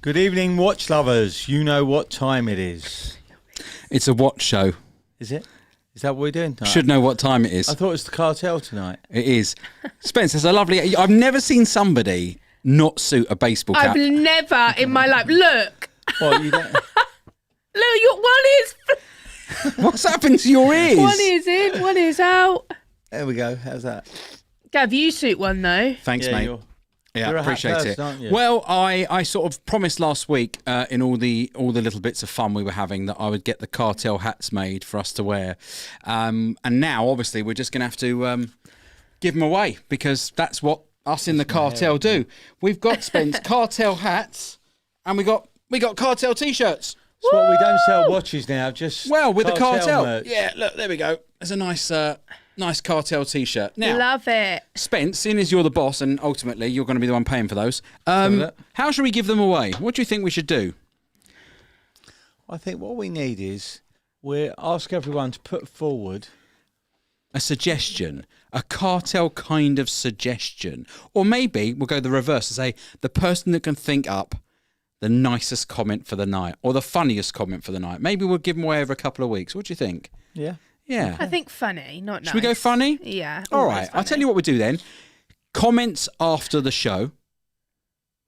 Good evening, watch lovers. You know what time it is. It's a watch show. Is it? Is that what we're doing tonight? Should know what time it is. I thought it was the cartel tonight. It is. Spence, it's a lovely... I've never seen somebody not suit a baseball cap. I've never in my life. Look. What, you don't... Look, your one is... What's happened to your ears? One ear's in, one ear's out. There we go. How's that? Gav, you suit one though. Thanks, mate. Yeah, you're a hat appreciate person, it. aren't you? Well, I sort of promised last week in all the little bits of fun we were having that I would get the cartel hats made for us to wear, and now obviously we're just going to have to give them away because that's what us in the cartel do. We've got Spence cartel hats, and we got cartel t-shirts. It's what we don't sell watches now. Just with the cartel. merch. Yeah, look, there we go. There's a nice cartel t-shirt. Now, Love it. Spence, seeing as you're the boss and ultimately you're going to be the one paying for those, how should we give them away? What do you think we should do? I think what we need is we ask everyone to put forward A suggestion, a cartel kind of suggestion. Or maybe we'll go the reverse and say the person that can think up the nicest comment for the night or the funniest comment for the night. Maybe we'll give them away over a couple of weeks. What do you think? Yeah. Yeah. I think funny, not nice. Should we go funny? Yeah. All always right. funny. I'll tell you what we do then. Comments after the show,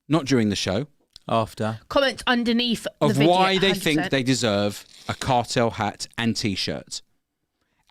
not during the show, After. Comments underneath the of video. why they 100%. think they deserve a cartel hat and t-shirt.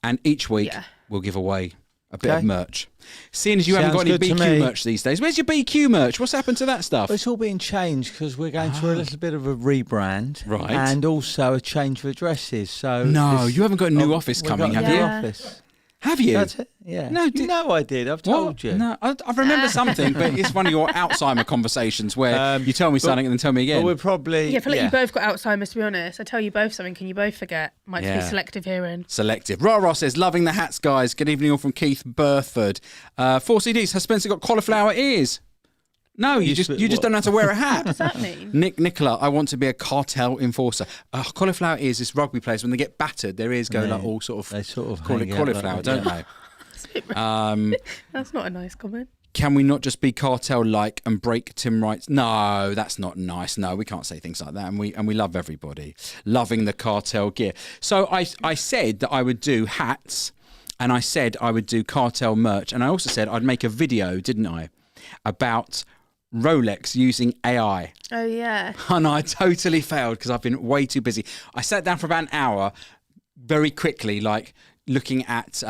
And each week we'll give away a bit of merch. Seeing as you haven't got any BQ merch these days, where's your BQ merch? What's happened to that stuff? Well, it's all being changed because we're going through a little bit of a rebrand. Right. And also a change of addresses. So No, you haven't got a new office coming, have you? Office. Have you? That's it. Yeah. No, No, I did. I've told you. No, I remember something, but it's one of your Alzheimer conversations where you tell me something and then tell me again. But we're probably... Yeah, I feel like you both got Alzheimer's, to be honest. I tell you both something, can you both forget? Might be selective hearing. Selective. Rara says, loving the hats, guys. Good evening all from Keith Burford. 4 CDs. Has Spencer got cauliflower ears? No, you just don't have to wear a hat. What does that mean? Nicola, I want to be a cartel enforcer. Cauliflower ears is rugby players. When they get battered, their ears go like all sort of... They sort of call it hang out cauliflower, like don't they? That's not a nice comment. Can we not just be cartel-like and break Tim Wright's... No, that's not nice. No, we can't say things like that. And we love everybody. Loving the cartel gear. So I said that I would do hats and I said I would do cartel merch. And I also said I'd make a video, didn't I, about Rolex using AI. Oh, yeah. And I totally failed because I've been way too busy. I sat down for about an hour very quickly, like looking at...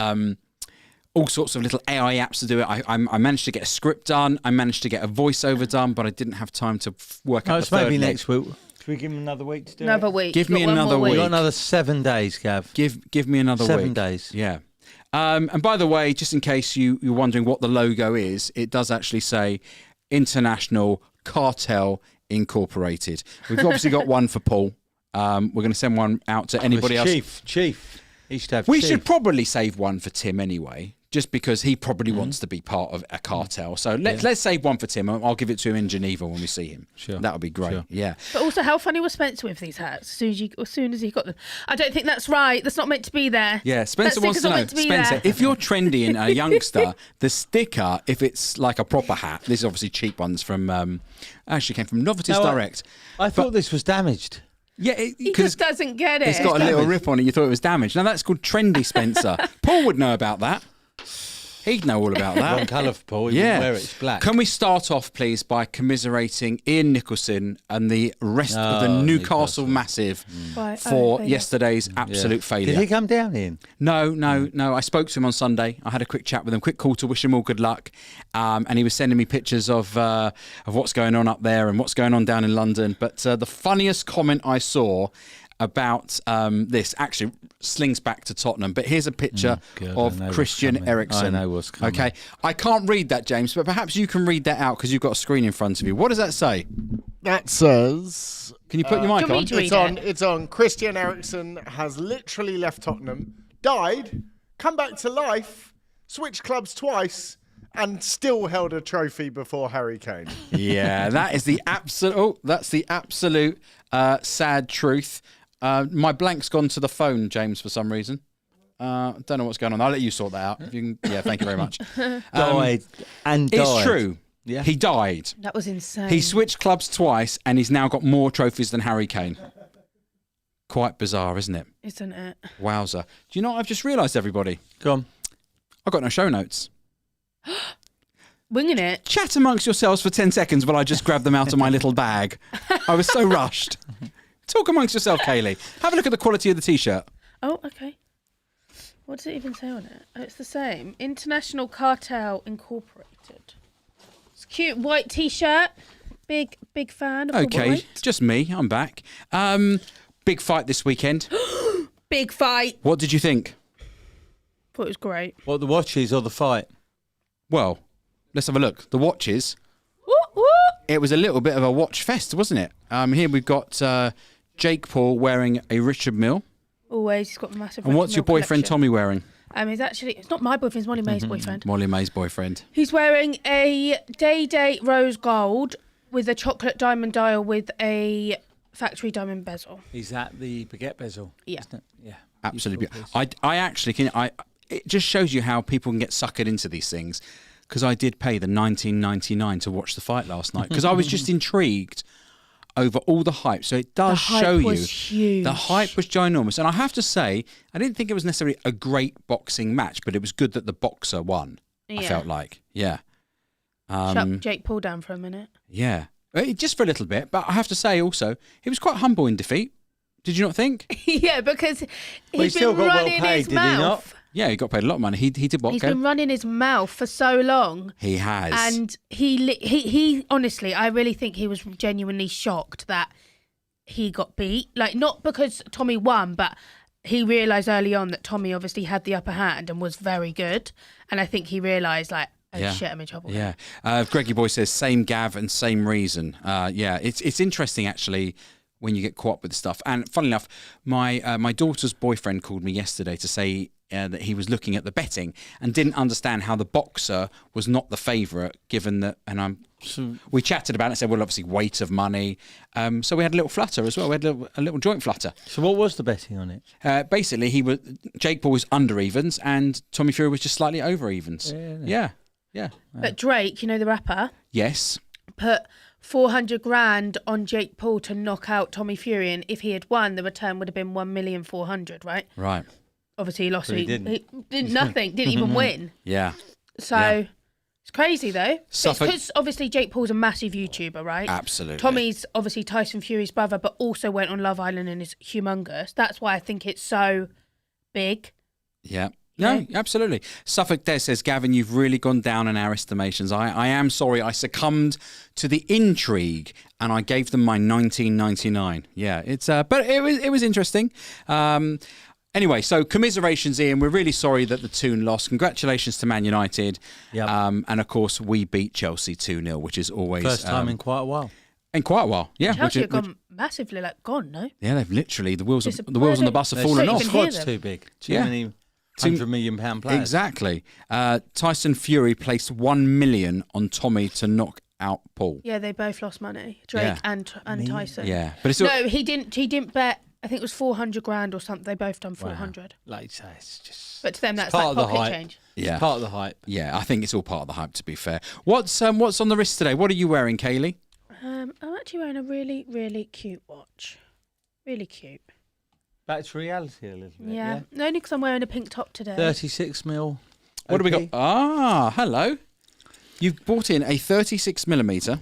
all sorts of little AI apps to do it. I managed to get a script done. I managed to get a voiceover done, but I didn't have time to work out the third maybe leg. next week. Should we give him another week to do Another it? week. Give You've me got one another more week. We've got another 7 days, Gav. Give me another 7 week. days. Yeah. And by the way, just in case you're wondering what the logo is, it does actually say International Cartel Incorporated. We've obviously got one for Paul. We're going to send one out to anybody else. Chief. He should have We Chief. should probably save one for Tim anyway, just because he probably wants to be part of a cartel. So let's save one for Tim. I'll give it to him in Geneva when we see him. Sure. That would be great. Sure. Yeah. But also, how funny was Spencer with these hats? As soon as he got them. I don't think that's right. That's not meant to be there. Yeah, Spencer That wants to sticker's not know. meant to be Spencer, there. if you're trendy and a youngster, the sticker, if it's like a proper hat, this is obviously cheap ones from, actually came from Novelties Direct. I thought this was damaged. Yeah, He just doesn't get it. it's got a little rip on it. You thought it was damaged. Now that's called trendy, Spencer. Paul would know about that. He'd know all about that. Wrong colour for Paul. He wouldn't wear it. It's black. Can we start off, please, by commiserating Ian Nicholson and the rest of the Newcastle Massive for yesterday's absolute failure? Did he come down, Ian? No. I spoke to him on Sunday. I had a quick chat with him, quick call to wish him all good luck. And he was sending me pictures of what's going on up there and what's going on down in London. But the funniest comment I saw about this actually slings back to Tottenham, but here's a picture of Christian Eriksen. I know what's coming. Okay, I can't read that, James, but perhaps you can read that out because you've got a screen in front of you. What does that say? That says... Can you put your mic do you on? want me to read It's on. Christian Eriksen has literally left Tottenham, died, come back to life, switched clubs twice, and still held a trophy before Harry Kane. Yeah, that is the absolute. Oh, that's the absolute sad truth. My blank's gone to the phone, James, for some reason. Don't know what's going on. I'll let you sort that out. If you can, yeah, thank you very much. Died. It's true. Yeah. He died. That was insane. He switched clubs twice, and he's now got more trophies than Harry Kane. Quite bizarre, isn't it? Isn't it? Wowzer. Do you know what I've just realised, everybody? Go on. I've got no show notes. Winging it. Chat amongst yourselves for 10 seconds while I just grab them out of my little bag. I was so rushed. Talk amongst yourself, Kaylee. Have a look at the quality of the T-shirt. Oh, okay. What does it even say on it? Oh, it's the same. International Cartel Incorporated. It's a cute white T-shirt. Big fan of the Okay, white. just me. I'm back. Big fight this weekend. Big fight. What did you think? Thought it was great. What, the watches or the fight? Well, let's have a look. The watches. Woo, woo. It was a little bit of a watch fest, wasn't it? Here we've got Jake Paul wearing a Richard Mille. Always. He's got a massive. And what's your Richard Mille boyfriend collection. Tommy wearing? It's not my boyfriend. It's Molly May's boyfriend. Molly May's boyfriend. He's wearing a Day rose gold with a chocolate diamond dial with a factory diamond bezel. Is that the baguette bezel? Yeah. Isn't it? Yeah. Absolutely. Beautiful piece. I actually can. It just shows you how people can get suckered into these things. Because I did pay the $19.99 to watch the fight last night. Because I was just intrigued over all the hype. So it does show you huge. the hype was ginormous. And I have to say, I didn't think it was necessarily a great boxing match, but it was good that the boxer won. I felt like, yeah. Shut Jake Paul down for a minute. Yeah. Just for a little bit. But I have to say also, he was quite humble in defeat. Did you not think? Yeah, because he he's still been got well running paid, his did he not? mouth. Yeah, he got paid a lot of money. He did what? He's Kev? been running his mouth for so long. He has. And he honestly, I really think he was genuinely shocked that he got beat. Like, not because Tommy won, but he realised early on that Tommy obviously had the upper hand and was very good. And I think he realised, like, oh shit, I'm in trouble. Yeah. Greggy Boy says, same Gav and same reason. Yeah, it's interesting, actually, when you get caught up with stuff. And funnily enough, my daughter's boyfriend called me yesterday to say that he was looking at the betting and didn't understand how the boxer was not the favourite, given that, we chatted about it and said, well, obviously weight of money. So we had a little flutter as well. We had a little joint flutter. So what was the betting on it? Basically, Jake Paul was under evens and Tommy Fury was just slightly over evens. Yeah. But Drake, you know the rapper, Yes. put 400 grand on Jake Paul to knock out Tommy Fury, and if he had won, the return would have been 1,400,000, right? Right. Obviously, he lost. But he He didn't. did nothing. Didn't even win. Yeah. So Yeah. it's crazy, though. Suffolk- Because obviously Jake Paul's a massive YouTuber, right? Absolutely. Tommy's obviously Tyson Fury's brother, but also went on Love Island and is humongous. That's why I think it's so big. Yeah. No, absolutely. Suffolk Des says, Gavin, you've really gone down in our estimations. I am sorry. I succumbed to the intrigue and I gave them my $19.99. Yeah, but it was interesting. Anyway, so commiserations, Ian. We're really sorry that the Toon lost. Congratulations to Man United. Yep. And of course, we beat Chelsea 2-0, which is always First time in quite a while. in quite a while. Yeah, Chelsea have gone massively gone, no? yeah, they've literally the wheels It's on the bus have fallen Don't off. even hear Squad's them. too big. Too Yeah. many £100 million players. Exactly. Tyson Fury placed 1 million on Tommy to knock out Paul. Yeah, they both lost money. Drake Yeah. and Tyson. Yeah, but it's No, he didn't bet. I think it was 400 grand or something. They both done 400. Like you say, it's just But to them, that's part like of the pocket hype. change. Yeah. It's part of the hype. Yeah, I think it's all part of the hype. To be fair, what's on the wrist today? What are you wearing, Kaylee? I'm actually wearing a really, really cute watch. Really cute. Back to reality a little bit. Yeah. Only because I'm wearing a pink top today. 36 mil. What have we got? OP. Ah, hello. You've bought in a 36mm.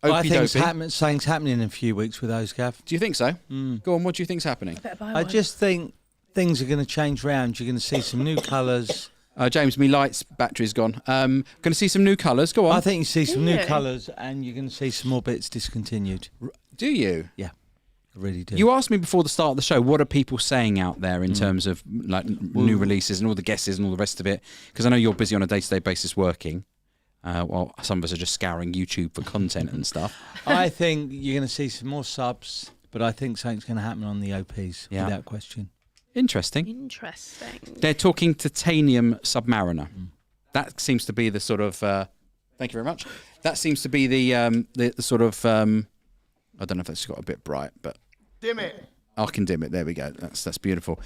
Well, I think Okey-dokey. something's happening in a few weeks with those, Gav. Do you think so? Go on. What do you think's happening? I better buy I one. just think things are going to change round. You're going to see some new colours. James, me lights battery's gone. Going to see some new colours. Go on. I think you see some new Yeah. colours and you're going to see some more bits discontinued. Do you? Yeah, I really do. You asked me before the start of the show, what are people saying out there in terms of like new releases and all the guesses and all the rest of it? Because I know you're busy on a day-to-day basis working. While some of us are just scouring YouTube for content and stuff. I think you're going to see some more subs, but I think something's going to happen on the OPs without question. Interesting. Interesting. They're talking titanium Submariner. That seems to be the sort of. Thank you very much. That seems to be the sort of. I don't know if that's got a bit bright, but Dim it. I can dim it. There we go. That's beautiful.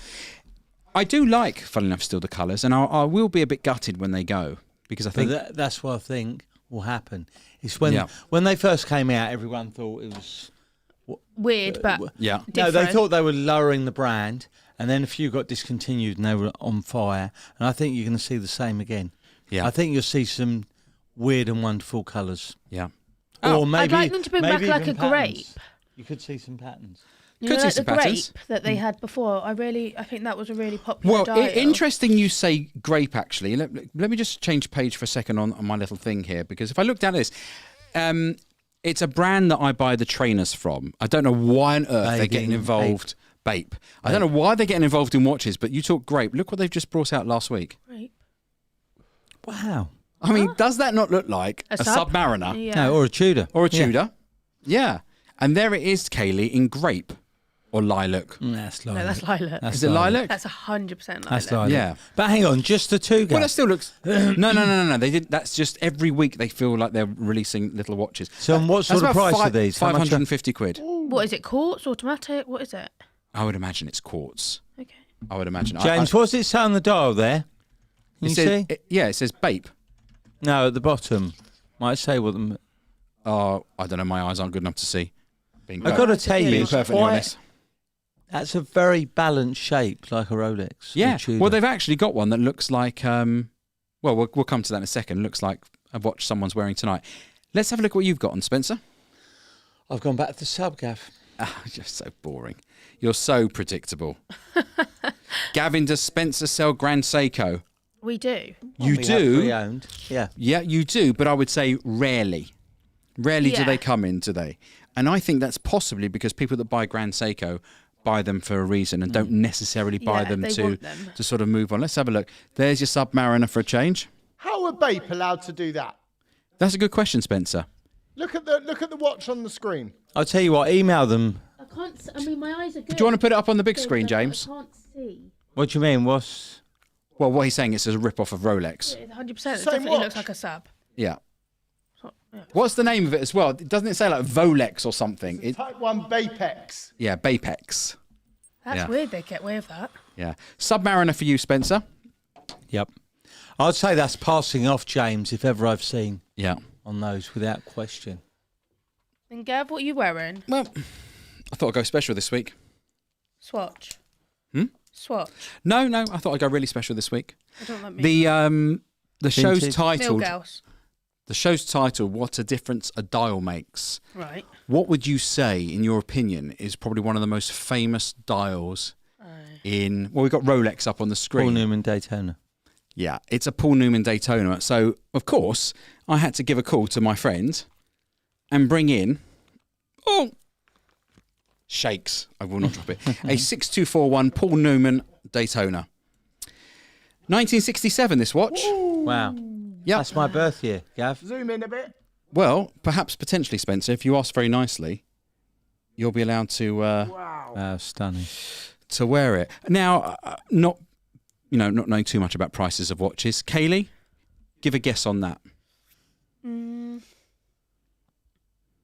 I do like, funnily enough, still the colours, and I will be a bit gutted when they go because I think But that's what I think. will happen. It's when Yeah. when they first came out, everyone thought it was Weird, but Yeah. no. They different. thought they were lowering the brand, and then a few got discontinued and they were on fire. And I think you're going to see the same again. Yeah. I think you'll see some weird and wonderful colours. Yeah. Or maybe I'd like them to bring maybe back like even a grape. patterns. You could see some patterns. You Could know, see like some the grape patterns. that they had before. I think that was a really popular Well, dial. interesting you say grape, actually. Let me just change page for a second on my little thing here, because if I look down at this, it's a brand that I buy the trainers from. I don't know why on earth they're getting involved. Bape. I don't know why they're getting involved in watches, but you talk grape. Look what they've just brought out last week. Grape. Wow. I mean, does that not look like a sub? Submariner Yeah. No, or a Tudor. or a Tudor? Yeah. And there it is, Kaylee, in grape or lilac. That's lilac. No, that's lilac. Is it lilac? That's 100% lilac. That's lilac. Yeah. But hang on, just the two Well, guys. that still looks. No. They did. That's just every week they feel like they're releasing little watches. So and what sort That's of about price are these? How much are- 550 quid. What is it? Quartz, automatic? What is it? I would imagine it's quartz. Okay. I would imagine. James, what's it say on the dial there? Can it you says, see? it says Bape. No, at the bottom. Might say what them. Oh, I don't know. My eyes aren't good enough to see. Being I've got to tell you, being it's perfectly quite- honest. That's a very balanced shape, like a Rolex. or Yeah. Tudor. Well, they've actually got one that looks like. Well, we'll come to that in a second. Looks like a watch someone's wearing tonight. Let's have a look at what you've got on, Spencer. I've gone back to the sub, Gav. Ah, just so boring. You're so predictable. Gavin, does Spencer sell Grand Seiko? We do. You We have do. pre-owned. Yeah. Yeah, you do, but I would say rarely. Rarely do Yeah. they come in, do they? And I think that's possibly because people that buy Grand Seiko buy them for a reason and don't necessarily buy Yeah, them they to want them. to sort of move on. Let's have a look. There's your Submariner for a change. How are Bape allowed to do that? That's a good question, Spencer. Look at the watch on the screen. I'll tell you what. Email them. I can't. I mean, my eyes are good. Do you want to put it up on the big screen, James? I can't see. What do you mean? What's? Well, what he's saying is a rip-off of Rolex. It's 100%. It Same definitely watch. looks like a sub. Yeah. Yeah. What's the name of it as well? Doesn't it say like Volex or something? Type 1 Bapex. Yeah, Bapex. That's Yeah. weird. They get away with that. Yeah. Submariner for you, Spencer. Yep. I'd say that's passing off, James, if ever I've seen Yeah. on those, without question. And Gav, what are you wearing? Well, I thought I'd go special this week. Swatch. Hmm? Swatch. No, I thought I'd go really special this week. I don't like me. The show's Vintage. titled Milgauss. the show's titled "What a Difference a Dial Makes." Right. What would you say, in your opinion, is probably one of the most famous dials in? Well, we've got Rolex up on the screen. Paul Newman Daytona. Yeah, it's a Paul Newman Daytona. So, of course, I had to give a call to my friend and bring in, shakes, I will not drop it, a 6241 Paul Newman Daytona. 1967, this watch. Wow. Yeah. That's my birth year, Gav. Zoom in a bit. Well, perhaps potentially, Spencer, if you ask very nicely, you'll be allowed to Wow. Stunning. to wear it. Now, not knowing too much about prices of watches. Kaylee, give a guess on that.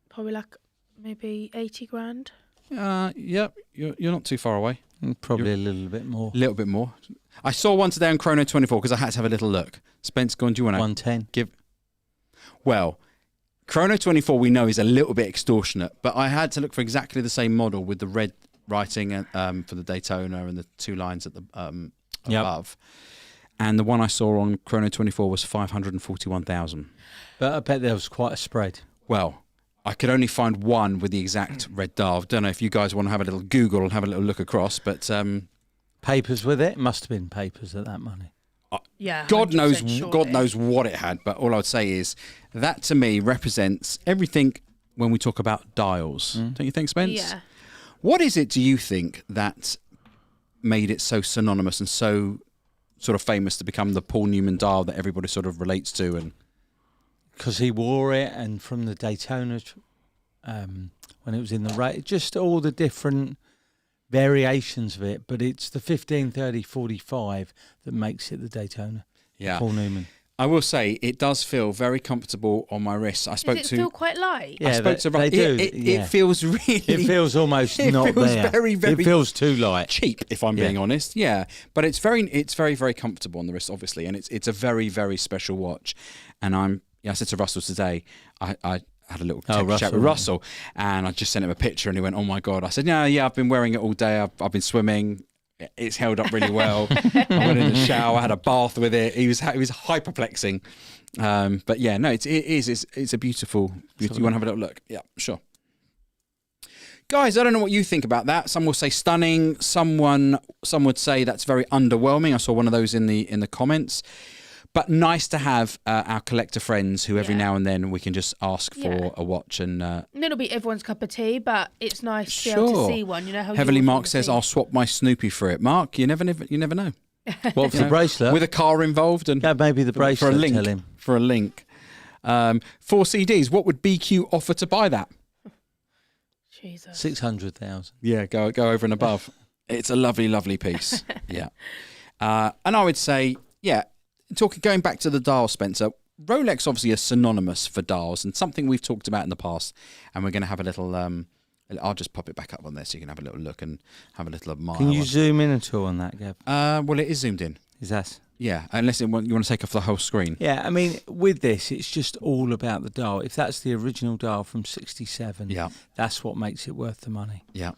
Probably like maybe 80 grand. Yep, you're not too far away. Probably a little bit more. A little bit more. I saw one today on Chrono 24 because I had to have a little look. Spence, go on, do you want to 110. give? Well, Chrono 24 we know is a little bit extortionate, but I had to look for exactly the same model with the red writing for the Daytona and the two lines at the above. And the one I saw on Chrono 24 was 541,000. But I bet there was quite a spread. Well, I could only find one with the exact red dial. Don't know if you guys want to have a little Google and have a little look across, but Papers with it? Must have been papers at that money. Yeah. God 100% knows, surely. God knows what it had. But all I would say is that to me represents everything when we talk about dials. Don't you think, Spence? Yeah. What is it, do you think, that made it so synonymous and so sort of famous to become the Paul Newman dial that everybody sort of relates to? And Because he wore it, and from the Daytona, when it was in the race, just all the different variations of it. But it's the 15, 30, 45 that makes it the Daytona. yeah, Paul Newman. I will say it does feel very comfortable on my wrists. I spoke Does it to. feel quite light? Yeah, I spoke to. they do. It feels really. It feels almost It not feels there. very, very it feels too light. cheap, if I'm being honest. Yeah, but it's very, very comfortable on the wrist, obviously, and it's a very, very special watch. And I'm I said to Russell today, I had a little Oh, text chat with Russell. Russell, and I just sent him a picture, and he went, "Oh my God!" I said, "Yeah, I've been wearing it all day. I've been swimming. It's held up really well. I went in the shower, had a bath with it. He was hyperplexing, but yeah, no, it's a beautiful. You want to have a little look? Yeah, sure. Guys, I don't know what you think about that. Some will say stunning. Some would say that's very underwhelming. I saw one of those in the comments. But nice to have our collector friends who every now and then we can just ask for a watch. And it'll be everyone's cup of tea, but it's nice to be able to see one. You know how Heavily yours Mark will says, be. "I'll swap my Snoopy for it." Mark, you never know. What, for the bracelet? With a car involved, and Yeah, maybe the bracelet. for a link. Tell him. For a link. 4 CDs. What would BQ offer to buy that? Jesus. 600,000. Yeah, go over and above. It's a lovely, lovely piece. Yeah, and I would say, going back to the dial, Spencer. Rolex obviously is synonymous for dials, and something we've talked about in the past. And we're going to have a little. I'll just pop it back up on there so you can have a little look and have a little admire. Can you zoom in at all on that, Gav? Well, it is zoomed in. Is that? Yeah, unless you want to take off the whole screen. Yeah, I mean, with this, it's just all about the dial. If that's the original dial from 67, that's what makes it worth the money. Yeah.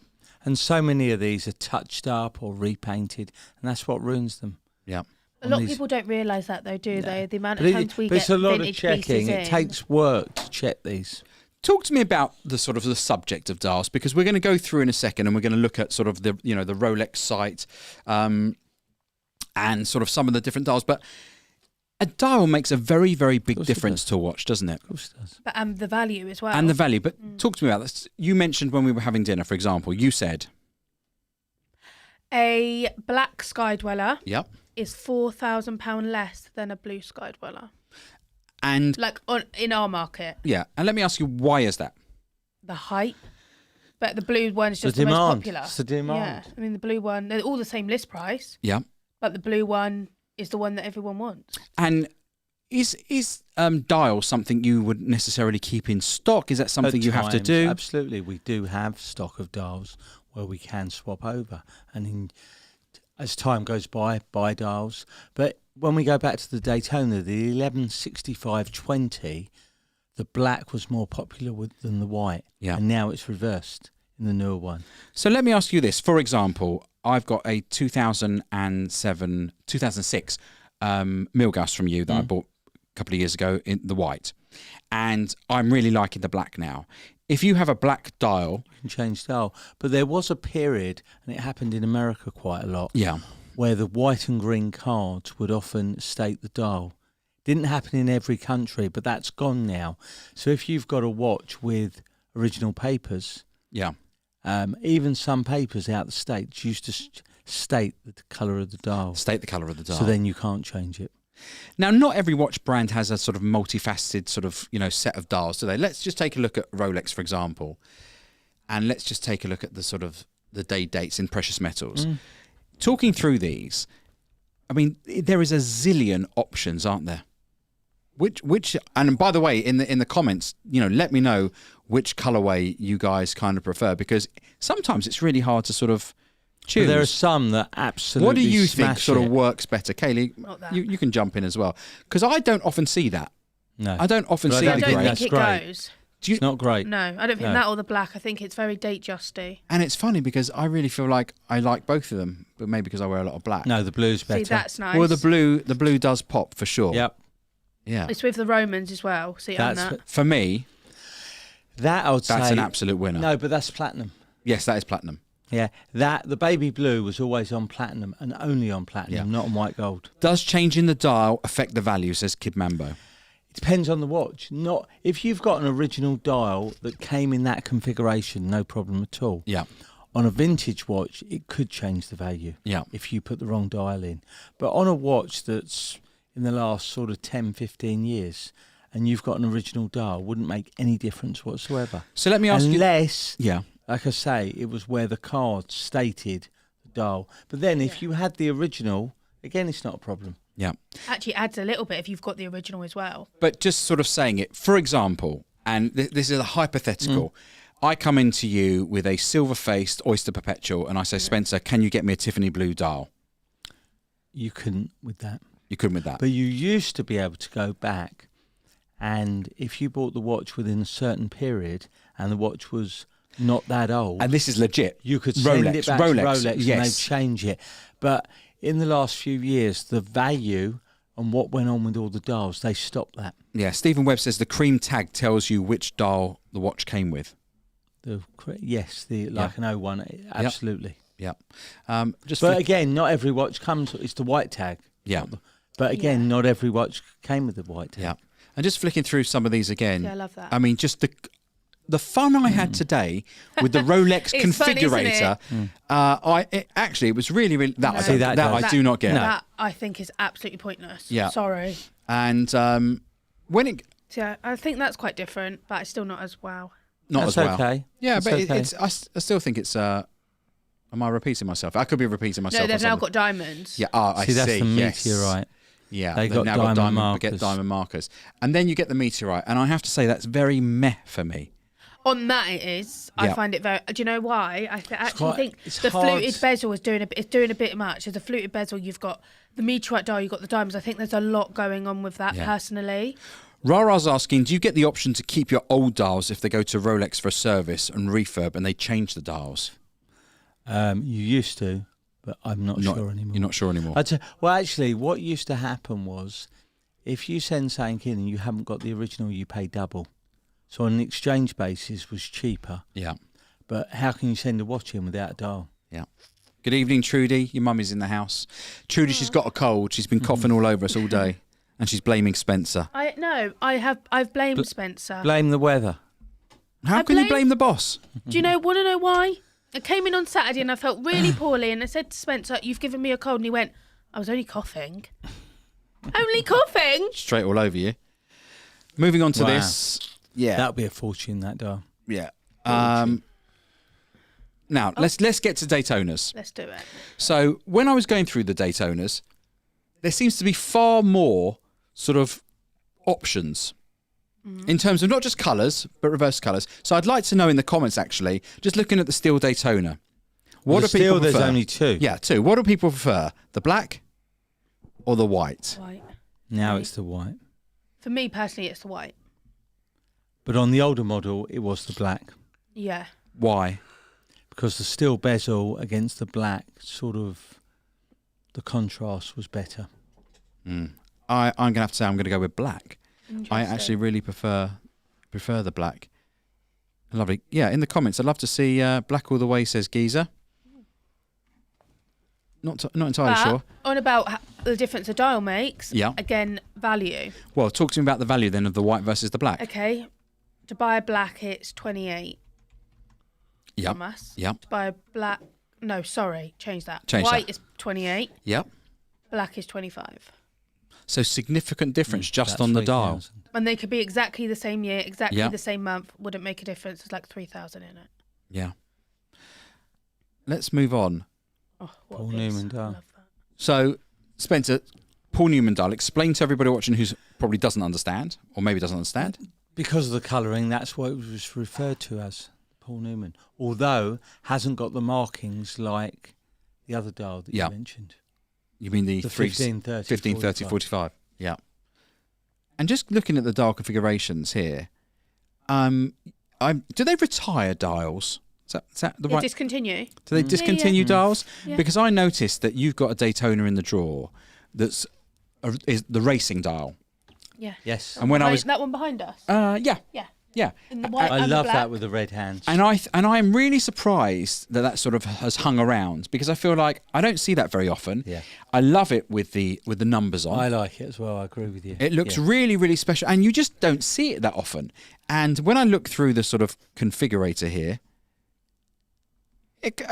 And so many of these are touched up or repainted, and that's what ruins them. Yeah. A lot of people don't realise that, though, do they? The amount of But times we but get it's a lot of vintage checking. pieces It in. takes work to check these. Talk to me about the sort of the subject of dials, because we're going to go through in a second, and we're going to look at sort of the the Rolex site, and sort of some of the different dials. But a dial makes a very, very big difference to a watch, doesn't it? Of course it does. But the value as well. And the value. But talk to me about this. You mentioned when we were having dinner, for example, you said a black Sky Dweller is £4,000 less than a blue Sky Dweller. And like in our market. Yeah, and let me ask you, why is that? The hype. But the blue one is just the, demand. most popular. It's the demand. Yeah, I mean the blue one, they're all the same list price. Yeah. But the blue one is the one that everyone wants. And is dial something you would necessarily keep in stock? Is that something you have to do? Absolutely, we do have stock of dials where we can swap over, and as time goes by, buy dials. But when we go back to the Daytona, the 1165-20, the black was more popular than the white, and now it's reversed in the newer one. So let me ask you this. For example, I've got a 2006 Milgauss from you that I bought a couple of years ago in the white, and I'm really liking the black now. If you have a black dial, you can change dial. But there was a period, and it happened in America quite a lot, where the white and green cards would often state the dial. Didn't happen in every country, but that's gone now. So if you've got a watch with original papers, even some papers out the States used to state the colour of the dial. State the colour of the dial. So then you can't change it. Now, not every watch brand has a sort of multifaceted sort of, set of dials, do they? Let's just take a look at Rolex, for example, and let's just take a look at the sort of the day dates in precious metals. Talking through these, I mean, there is a zillion options, aren't there? Which, and by the way, in the comments, let me know which colorway you guys kind of prefer, because sometimes it's really hard to sort of choose. But there are some that absolutely What do you think smash sort it. of works better? Kaylee, you can jump in as well, because I don't often see that. No. I don't often see I I the don't grey. think it great. goes. It's not great. No, I don't think that or the black. I think it's very date justy. And it's funny because I really feel like I like both of them, but maybe because I wear a lot of black. No, the blue's better. See, that's nice. Well, the blue does pop for sure. Yep. Yeah. It's with the Romans as well. See, on that. For me, that I would say that's an absolute winner. No, but that's platinum. Yes, that is platinum. Yeah, the baby blue was always on platinum and only on platinum, not on white gold. Does changing the dial affect the value, says Kid Mambo? It depends on the watch. Not if you've got an original dial that came in that configuration, no problem at all. Yeah. On a vintage watch, it could change the value. Yeah. If you put the wrong dial in. But on a watch that's in the last sort of 10, 15 years, and you've got an original dial, wouldn't make any difference whatsoever. So let me ask Unless, you. like I say, it was where the card stated the dial. But then if you had the original, again, it's not a problem. Yeah. Actually adds a little bit if you've got the original as well. But just sort of saying it, for example, and this is a hypothetical, I come into you with a silver-faced Oyster Perpetual and I say, Spencer, can you get me a Tiffany blue dial? You couldn't with that. You couldn't with that. But you used to be able to go back and if you bought the watch within a certain period and the watch was not that old, And this is legit. you could send Rolex, it back Rolex, to Rolex and yes. they'd change it. But in the last few years, the value and what went on with all the dials, they stopped that. Yeah, Stephen Webb says the cream tag tells you which dial the watch came with. Yes, like an 01, absolutely. Yeah. Just But flick- again, not every watch comes. It's the white tag. yeah, But again, not every watch came with the white tag. yeah. And just flicking through some of these again. Yeah, I love that. I mean, just the fun I had today with the Rolex It's fun, isn't configurator. It was really, really that No. I See, don't- that that I does- do not get. That I think is absolutely pointless. Yeah. Sorry. And when it Yeah, I think that's quite different, but it's still not as wow. not That's as well. okay. Yeah, That's but okay. it's. I still think it's. Am I repeating myself? I could be repeating myself. No, or they've now something. got diamonds. Yeah, I See, that's the yes. meteorite. Yeah, They they've got now diamond get markers. diamond markers, and then you get the meteorite, and I have to say that's very meh for me. On that it is. I Yeah. find it very. Do you know why? I actually quite- think it's the hard. fluted bezel is doing a bit much. There's a fluted bezel. You've got the meteorite dial. You've got the diamonds. I think there's a lot going on with that Yeah. personally. Rara's asking, do you get the option to keep your old dials if they go to Rolex for a service and refurb, and they change the dials? You used to, but I'm not sure anymore. You're not sure anymore. Well, actually, what used to happen was if you send something in and you haven't got the original, you pay double. So on an exchange basis was cheaper. Yeah. But how can you send a watch in without a dial? Yeah. Good evening, Trudy. Your mummy's in the house. Trudy, she's got a cold. She's been coughing all over us all day, and she's blaming Spencer. I've blamed Spencer. Blame the weather. How I can you blame- blame the boss? Do you want to know why? I came in on Saturday and I felt really poorly, and I said to Spencer, "You've given me a cold," and he went, "I was only coughing." Only coughing? Straight all over you. Moving on to Wow. this. Yeah. That'll be a fortune, that dial. Yeah. Now let's get to Daytonas. Let's do it. So when I was going through the Daytonas, there seems to be far more sort of options in terms of not just colours but reverse colours. So I'd like to know in the comments, actually, just looking at the steel Daytona, what The do people steel, there's prefer? only two. Yeah, two. What do people prefer? The black or the white? White. Now Okay. it's the white. For me personally, it's the white. But on the older model, it was the black. Yeah. Why? Because the steel bezel against the black, sort of, the contrast was better. I'm going to have to say I'm going to go with black. I Interesting. actually really prefer the black. Lovely. Yeah, in the comments, I'd love to see black all the way, says Geezer. Not entirely But sure. on about the difference a dial makes. Yeah. Again, value. Well, talk to me about the value then of the white versus the black. Okay. To buy a black, it's 28 Yep. from us. Yep. To buy a black, no, sorry, change that. Change White that. is 28. Yep. Black is 25. So significant difference just That's on the dial. 3,000. And they could be exactly the same year, exactly Yeah. the same month. Wouldn't make a difference. There's like 3,000 in it. Yeah. Let's move on. Oh, what Paul a piece. Newman dial. Love that. So, Spencer, Paul Newman dial, explain to everybody watching who probably doesn't understand, or maybe doesn't understand. Because of the colouring, that's what it was referred to as, Paul Newman. Although, hasn't got the markings like the other dial that Yeah. you mentioned. You mean the 15, 30, 15, 30, 45. Yeah. And just looking at the dial configurations here, do they retire dials? Is that the Yeah, right? discontinue. Do they discontinue dials? Yeah. Because I noticed that you've got a Daytona in the drawer that's is the racing dial. Yeah. Yes. And when I was that one behind us. yeah, Yeah. In the white I and love the black. that with the red hands. and I'm really surprised that sort of has hung around, because I feel like I don't see that very often. Yeah. I love it with the numbers on. I like it as well. I agree with you. It looks Yeah. really, really special, and you just don't see it that often. And when I look through the sort of configurator here,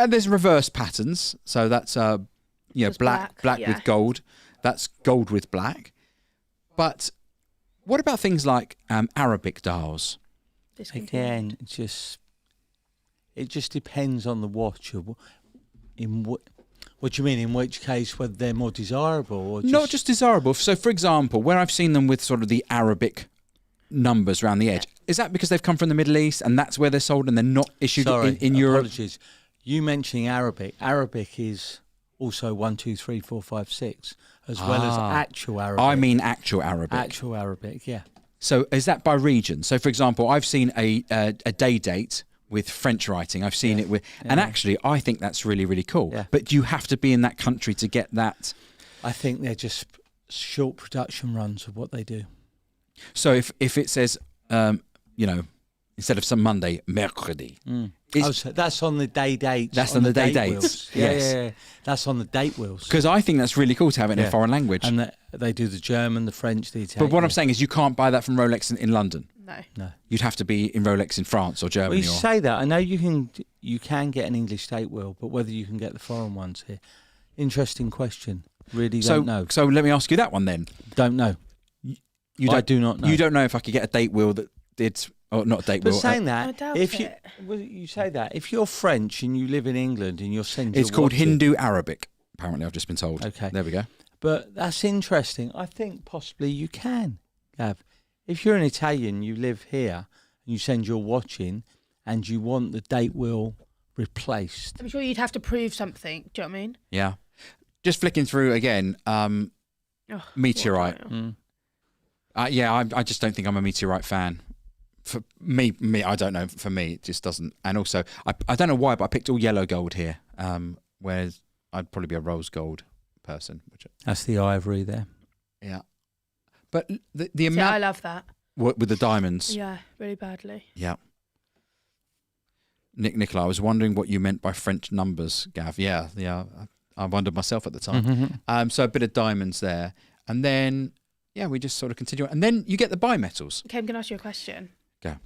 there's reverse patterns. So that's Just black black, with yeah. gold. That's gold with black. But what about things like Arabic dials? Discontinued. Again, it just depends on the watch. What do you mean? In which case, whether they're more desirable or Not just desirable. So, for example, where I've seen them with sort of the Arabic numbers around the edge, is that because they've come from the Middle East and that's where they're sold and they're not issued Sorry, in Europe? apologies. You mentioning Arabic. Arabic is also 1, 2, 3, 4, 5, 6, as well as actual Arabic. I mean actual Arabic. actual Arabic. Yeah. So is that by region? So for example, I've seen a day date with French writing. I've seen it with, and actually, I think that's really, really cool. Yeah. But you have to be in that country to get that. I think they're just short production runs of what they do. So if it says, instead of some Monday, mercredi. So that's on the day dates. That's on the day dates. Wheels. Yes. Yeah. That's on the date wheels. Because I think that's really cool to have it in a foreign language. And they do the German, the French, the Italian. But what I'm saying is you can't buy that from Rolex in London. No. You'd have to be in Rolex in France or Germany. Well, you say that. I know you can get an English date wheel, but whether you can get the foreign ones here. Interesting question. Really don't know. So let me ask you that one then. Don't know. I do not know. You don't know if I could get a date wheel that did, or not a date But wheel. saying I that, doubt if it. you say that, if you're French and you live in England and you're sending, It's called Hindu Arabic. Apparently, I've just been told. Okay. There we go. But that's interesting. I think possibly you can, Gav. If you're an Italian, you live here, and you send your watch in, and you want the date wheel replaced. I'm sure you'd have to prove something. Do you know what I mean? Yeah. Just flicking through again. Meteorite. I just don't think I'm a meteorite fan. For me, I don't know. For me, it just doesn't. And also, I don't know why, but I picked all yellow gold here. Whereas I'd probably be a rose gold person. That's the ivory there. Yeah. But the See, amount I love that. with the diamonds. Yeah, really badly. Yeah. Nicola, I was wondering what you meant by French numbers, Gav. Yeah. I wondered myself at the time. So a bit of diamonds there, and then we just sort of continue, and then you get the bimetals. Okay, I'm going to ask you a question. Go.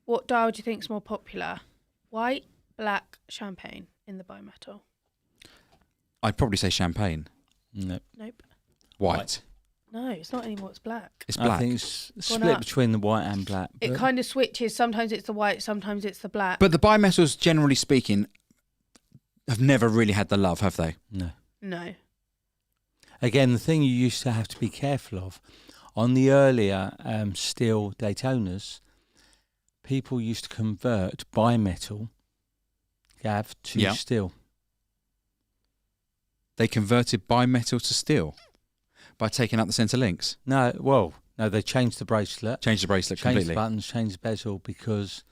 What dial do you think's more popular? White, black, champagne in the bimetal? I'd probably say champagne. Nope. Nope. White. No, it's not anymore. It's black. It's black. I think it's Gone split up. between the white and black. It but- kind of switches. Sometimes it's the white, sometimes it's the black. But the bimetals, generally speaking, have never really had the love, have they? No. Again, the thing you used to have to be careful of, on the earlier steel Daytonas, people used to convert bimetal, Gav, to steel. They converted bimetal to steel by taking out the centre links. No, they changed the bracelet. Changed the bracelet Changed completely. the buttons, changed the bezel, because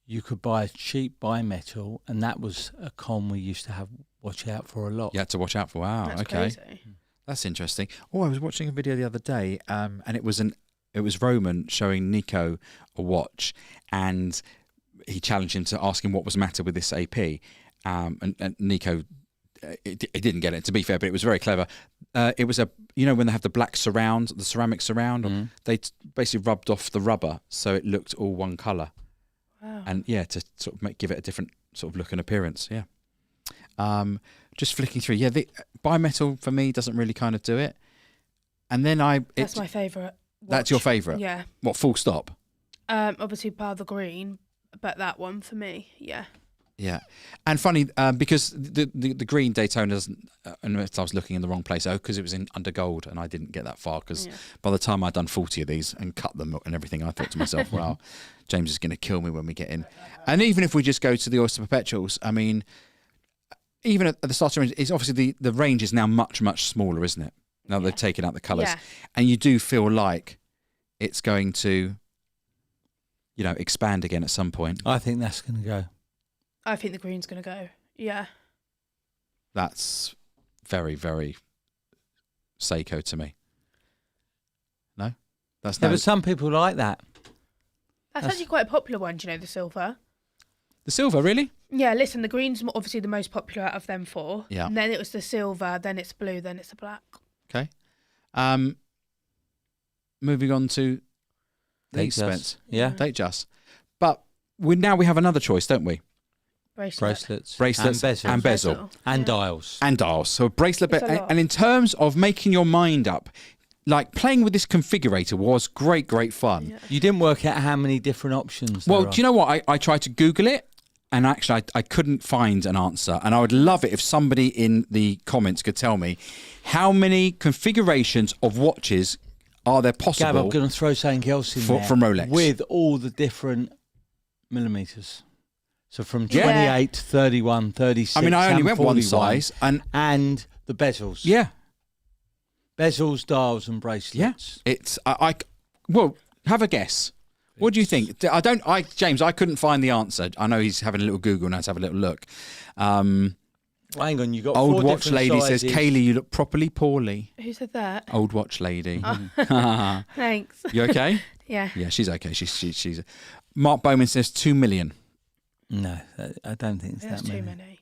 you could buy a cheap bimetal, and that was a con we used to have watch out for a lot. You had to watch out for. Wow. That's Okay. crazy. That's interesting. Oh, I was watching a video the other day, and it was Roman showing Nico a watch, and he challenged him to ask him what was the matter with this AP, and Nico. It didn't get it, to be fair, but it was very clever. It was when they have the black surround, the ceramic surround, they basically rubbed off the rubber so it looked all one colour. Wow. And to sort of give it a different sort of look and appearance. Yeah. Just flicking through. Yeah, the bimetal for me doesn't really kind of do it. And then That's my favourite. That's your favourite? Yeah. What, full stop? Obviously bar the green, but that one for me, yeah. Yeah, and funny because the green Daytona doesn't. Unless I was looking in the wrong place, because it was in under gold, and I didn't get that far. Because by the time I'd done 40 of these and cut them and everything, I thought to myself, "Well, James is going to kill me when we get in." And even if we just go to the Oyster Perpetuals, I mean, even at the starter range, it's obviously the range is now much smaller, isn't it? Now they've taken out the colours, and you do feel like it's going to, expand again at some point. I think that's going to go. I think the green's going to go. Yeah. That's very, very Seiko to me. No? That's Yeah, no. but some people like that. That's actually quite a popular one, do you know, the silver? The silver, really? Yeah, listen, the green's obviously the most popular out of them four. Yeah. And then it was the silver, then it's blue, then it's the black. Okay. Moving on to the Datejust. expense. Yeah. Datejust. But we have another choice, don't we? Bracelets. Bracelets and bezel. Bezel. And Yeah. dials. And dials. So bracelet, It's a lot. and in terms of making your mind up, like playing with this configurator was great fun. Yeah. You didn't work out how many different options Well, there are. do you know what? I tried to Google it, and actually I couldn't find an answer. And I would love it if somebody in the comments could tell me how many configurations of watches are there possible. Gab, I'm going to throw something else in there. From Rolex. With all the different millimetres. So from Yeah. 28, 31, 36, I mean, I only and went one 41, size, and the bezels. yeah, Bezels, dials and bracelets. it's well, Have a guess. What do you think? James, I couldn't find the answer. I know he's having a little Google now to have a little look. Hang on, you got Old four watch different lady sizes. says, Kaylee, you look properly poorly. Who said that? Old watch lady. Thanks. You okay? Yeah. Yeah, she's okay. She's. Mark Bowman says 2 million. No, I don't think it's That's that too many. many.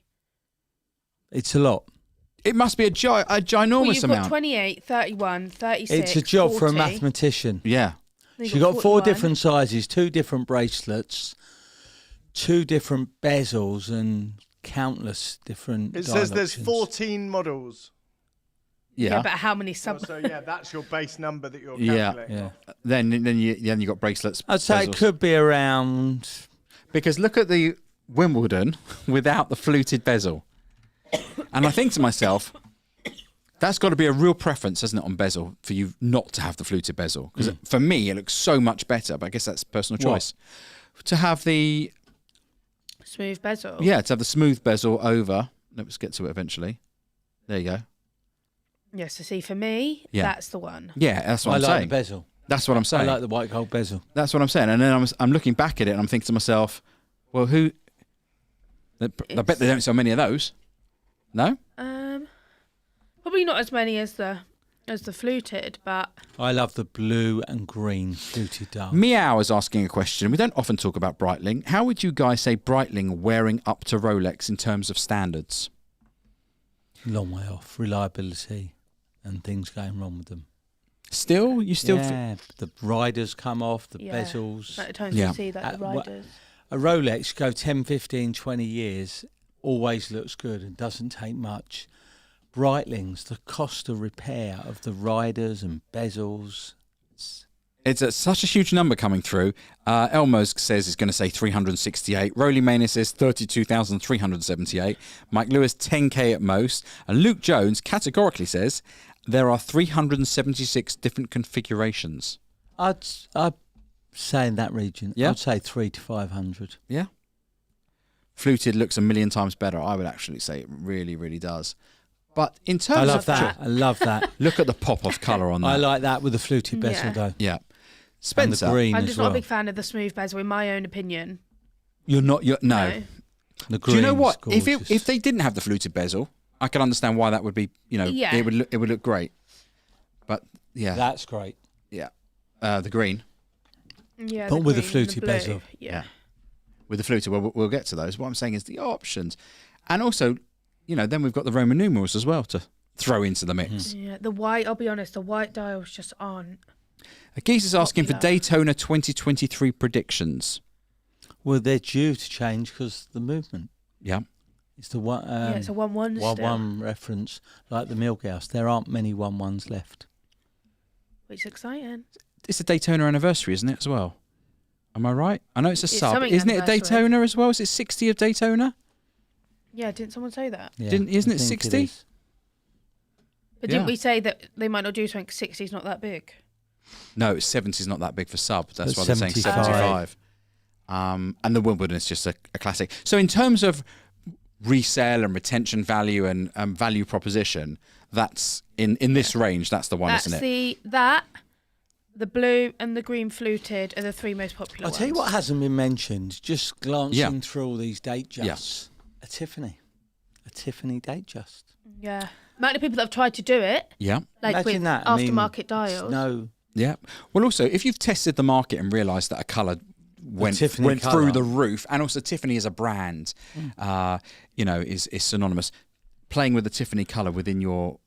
It's a lot. It must be a ginormous Well, you've amount. got 28, 31, 36, It's a job 40. for a mathematician. Yeah. Then She got 4 41. different sizes, 2 different bracelets, 2 different bezels, and countless different. It says there's dial 14 models. Yeah, Yeah. but how many sub? So yeah, that's your base number that you're Yeah. calculating. Yeah. off. Then you got bracelets. I'd say it bezels. could be around. Because look at the Wimbledon without the fluted bezel. And I think to myself, that's got to be a real preference, hasn't it, on bezel, for you not to have the fluted bezel? Because for me, it looks so much better, but I guess that's personal choice. To have the, Smooth bezel. to have the smooth bezel over. Let's get to it eventually. There you go. Yeah, so see, for me, Yeah. that's the one. Yeah, that's what I I'm like saying. the bezel. That's what I'm I saying. like the white gold bezel. That's what I'm saying. And then I'm looking back at it and I'm thinking to myself, well, I bet they don't sell many of those. No? Probably not as many as the fluted, but I love the blue and green fluted dial. Meow is asking a question. We don't often talk about Breitling. How would you guys say Breitling wearing up to Rolex in terms of standards? Long way off. Reliability and things going wrong with them. Still? You still... Yeah, the riders come off, the yeah, bezels. at times Yeah. you see that the riders. A Rolex, go 10, 15, 20 years, always looks good and doesn't take much. Breitlings, the cost of repair of the riders and bezels. It's such a huge number coming through. Elmos says it's going to say 368. Rolly Mania says 32,378. Mike Lewis, 10K at most. And Luke Jones categorically says there are 376 different configurations. I'd say in that region, Yeah. I'd say 300 to 500. Yeah. Fluted looks a million times better. I would actually say it really, really does. But in terms I of love that. I love that. look at the pop of colour on that. I like that with the fluted bezel Yeah. though. Yeah. And Spencer, the green I'm as just well. not a big fan of the smooth bezel, in my own opinion. you're not. No. The Do you know green's what? gorgeous. If they didn't have the fluted bezel, I can understand why that would be. Yeah. it would look great. But yeah, That's great. yeah, the green Yeah, But with the green and fluted blue. bezel. Yeah. with the fluted. Well, we'll get to those. What I'm saying is the options, and also, then we've got the Roman numerals as well to throw into the mix. Yeah, the white, I'll be honest, the white dials just aren't. Geese is asking for Popular. Daytona 2023 predictions. Well, they're due to change because the movement. Yeah. It's the one. Yeah, it's a 1-1 still. 1-1 reference, like the Milkhouse. There aren't many 1-1s left. Which is exciting. It's a Daytona anniversary, isn't it, as well? Am I right? I know it's a It's sub. something Isn't it a anniversary. Daytona as well? Is it 60 of Daytona? Yeah, didn't someone say that? Yeah, Isn't I it think 60? is. But Yeah. didn't we say that they might not do something 'cause 60's not that big? No, 70's not that big for sub. That's But why they're saying 75. 75. And the Wimbledon is just a classic. So in terms of resale and retention value and value proposition, that's in this range. That's the one, That's isn't it? the blue and the green fluted are the 3 most popular I'll tell you what ones. hasn't been mentioned. Just glancing Yeah. through all these date Yeah. justs. A Tiffany date just. Yeah. Amount of people that have tried to do it, Yeah. like Imagine with that. I mean, aftermarket dials. No, Yeah. Well, also, if you've tested the market and realised that a colour went Tiffany through colour. the roof, and also Tiffany as a brand, is synonymous. Playing with the Tiffany colour within your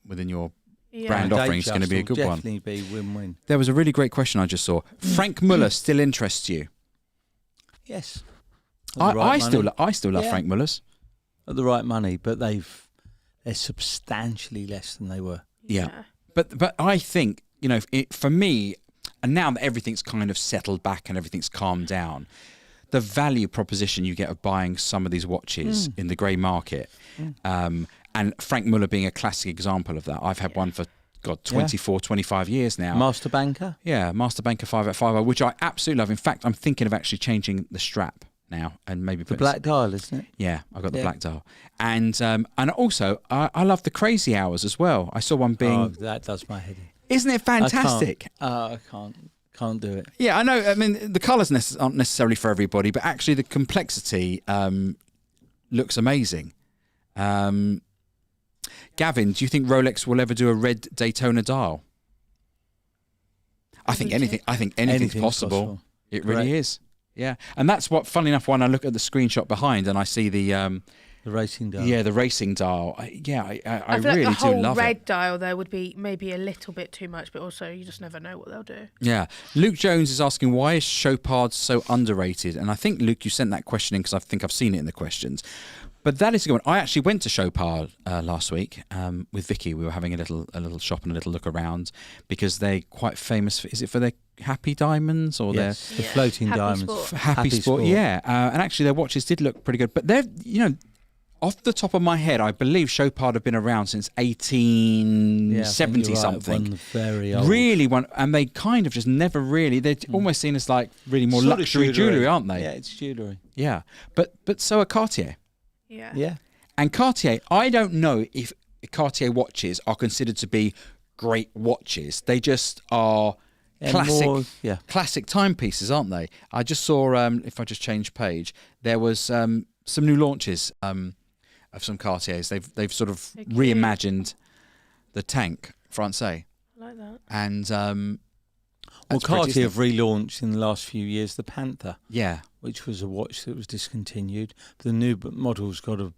Yeah. brand a date offering is going to just be a will good one. definitely be win-win. There was a really great question I just saw. Frank Muller still interests you? Yes. At the I right still money. love Yeah. Frank Muller's. At the right money, but they're substantially less than they were. Yeah. But I think, for me, and now that everything's kind of settled back and everything's calmed down, the value proposition you get of buying some of these watches in the grey market, and Frank Muller being a classic example of that. I've had one for, 24, 25 years now. Master Banker. Yeah, Master Banker 5 which I absolutely love. In fact, I'm thinking of actually changing the strap now and maybe The putting black dial, isn't it? Yeah, I've got the Yeah. black dial. And also, I love the crazy hours as well. I saw one being... Oh, that does my head in. Isn't it fantastic? I can't Can't do it. Yeah, I know. I mean, the colours aren't necessarily for everybody, but actually the complexity looks amazing. Gavin, do you think Rolex will ever do a red Daytona dial? I think anything's possible. It really is. Yeah, and that's what. Funnily enough, when I look at the screenshot behind and I see the racing dial. Yeah, the racing dial. I feel really like the whole do love red it. dial there would be maybe a little bit too much, but also you just never know what they'll do. Yeah. Luke Jones is asking, why is Chopard so underrated? And I think, Luke, you sent that question in because I think I've seen it in the questions. But that is a good one. I actually went to Chopard last week with Vicky. We were having a little shop and a little look around because they're quite famous. Is it for their Happy Diamonds or the floating Happy diamonds? Sport. Happy Sport? Yeah. And actually, their watches did look pretty good. But they're, off the top of my head, I believe Chopard have been around since 1870 something. Very old. Really one, and they kind of just never really. They're almost seen as like really more Sort of luxury jewellery, aren't they? Yeah, it's jewellery. Yeah, but so are Cartier. Yeah. Yeah. And Cartier, I don't know if Cartier watches are considered to be great watches. They just are classic timepieces, aren't they? I just saw, if I just change page, there was some new launches of some Cartiers. They've sort of reimagined the tank Francais. I like that. And Cartier have relaunched in the last few years the Panther. Yeah. Which was a watch that was discontinued. The new model's got a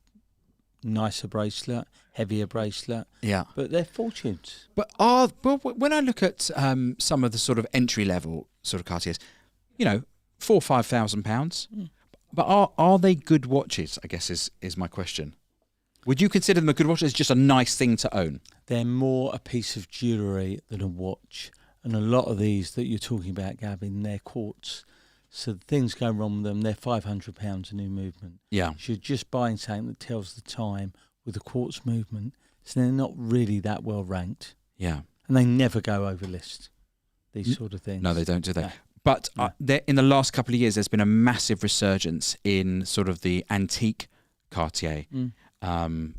nicer bracelet, heavier bracelet. Yeah. But they're fortunes. But when I look at some of the sort of entry level sort of Cartiers, £4,000 or £5,000. But are they good watches? I guess is my question. Would you consider them a good watch? As just a nice thing to own? They're more a piece of jewellery than a watch. And a lot of these that you're talking about, Gavin, they're quartz. So things go wrong with them. They're £500 a new movement. Yeah. So you're just buying something that tells the time with a quartz movement. So they're not really that well ranked. Yeah. And they never go over list, these sort of things. No, they don't, do they? No. But in the last couple of years, there's been a massive resurgence in sort of the antique Cartier. And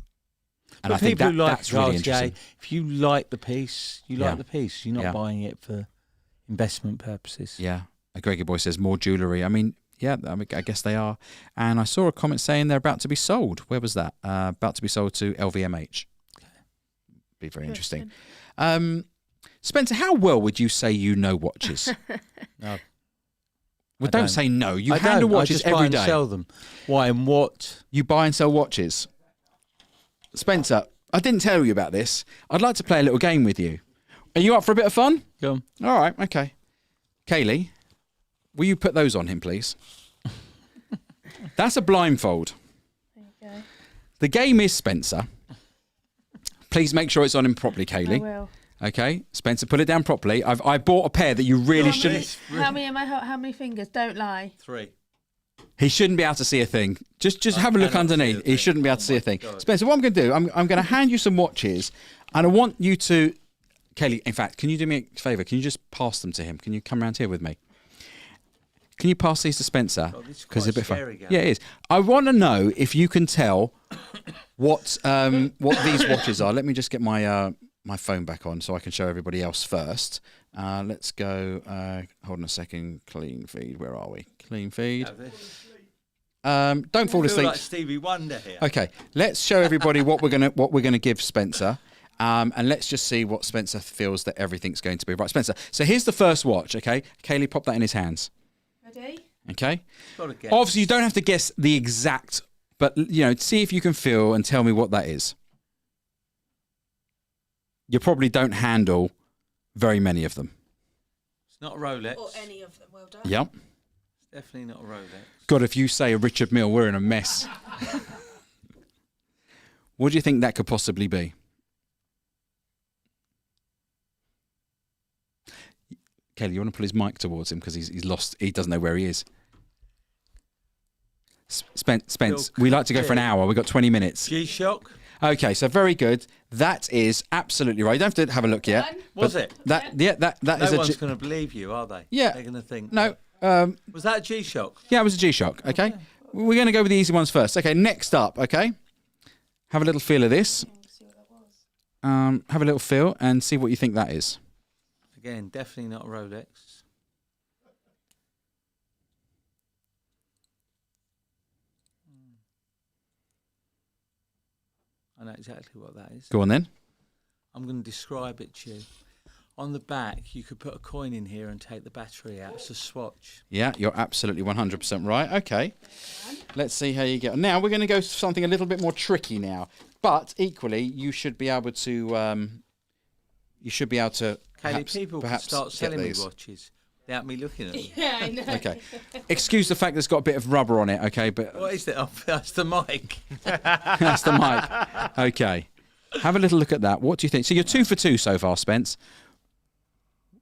I think that's really interesting. If you like the piece, you like the piece. You're not Yeah. buying it for investment purposes. Yeah. Greggy Boy says more jewellery. I mean, yeah, I guess they are. And I saw a comment saying they're about to be sold. Where was that? About to be sold to LVMH. Okay. Be very interesting. Spencer, how well would you say you know watches? No. Well, don't say no. You I handle don't. watches I just buy every and day. sell them. Why and what? You buy and sell watches. Spencer, I didn't tell you about this. I'd like to play a little game with you. Are you up for a bit of fun? Go on. All right, okay. Kaylee, will you put those on him, please? That's a blindfold. There you go. The game is Spencer. Please make sure it's on him properly, Kaylee. I will. Okay, Spencer, put it down properly. I bought a pair that you really shouldn't. How many fingers? Don't lie. 3. He shouldn't be able to see a thing. Just have a look underneath. He shouldn't be able to see a thing. God. Spencer, what I'm going to do, I'm going to hand you some watches, and I want you to, Kaylee. In fact, can you do me a favour? Can you just pass them to him? Can you come around here with me? Can you pass these to Spencer? Because it's a bit fun. Yeah, it is. I want to know if you can tell what these watches are. Let me just get my my phone back on so I can show everybody else first. Let's go. Hold on a second. Clean feed. Where are we? Clean feed. Don't fall asleep. Like Stevie Wonder here. Okay, let's show everybody what we're gonna give Spencer. And let's just see what Spencer feels that everything's going to be. Right, Spencer. So here's the first watch. Okay, Kaylee, pop that in his hands. Ready? Okay. Obviously, you don't have to guess the exact, but see if you can feel and tell me what that is. You probably don't handle very many of them. It's not a Rolex. Or any of them. Well done. Yep. It's definitely not a Rolex. God, if you say a Richard Mille, we're in a mess. What do you think that could possibly be? Kelly, you want to pull his mic towards him because he's lost. He doesn't know where he is. Spence, we like to go for an hour. We've got 20 minutes. G-Shock. Okay, so very good. That is absolutely right. You don't have to have a look yet. Was it? That no is a one's going to believe you, are they? Yeah. They're going to think. No. Was that a G-Shock? Yeah, it was a G-Shock. Okay. We're going to go with the easy ones first. Okay, next up, okay. Have a little feel of this. Have a little feel and see what you think that is. Again, definitely not a Rolex. I know exactly what that is. Go on then. I'm going to describe it to you. On the back, you could put a coin in here and take the battery out. It's a swatch. Yeah, you're absolutely 100% right. Okay. Let's see how you get on. Now, we're going to go for something a little bit more tricky now. But equally, you should be able to... Kaylee, people can start selling me these. watches without me looking at them. Yeah, I know. Okay. Excuse the fact that it's got a bit of rubber on it, okay? But What is it? Oh, that's the mic. that's the mic. Okay. Have a little look at that. What do you think? So you're 2 for 2 so far, Spence.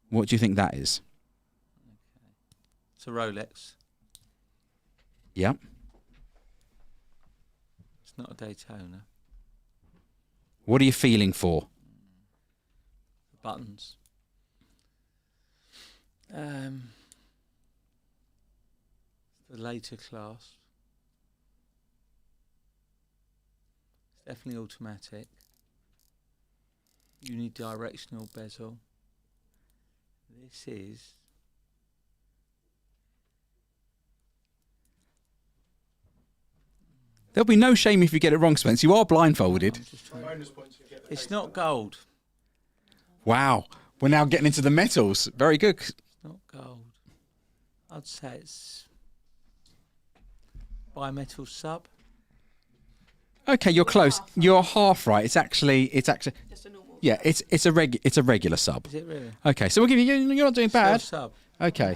What do you think that is? It's a Rolex. Yep. It's not a Daytona. What are you feeling for? The buttons. The later class. It's definitely automatic. Unidirectional bezel. This is There'll be no shame if you get it wrong, Spence. You are blindfolded. It's not gold. Wow. We're now getting into the metals. Very good. It's not gold. I'd say it's bimetal sub. Okay, you're close. You're half right. It's actually Just a normal. yeah, it's a regular sub. Is it really? Okay, so we'll give you you're not doing bad. Sub. Okay.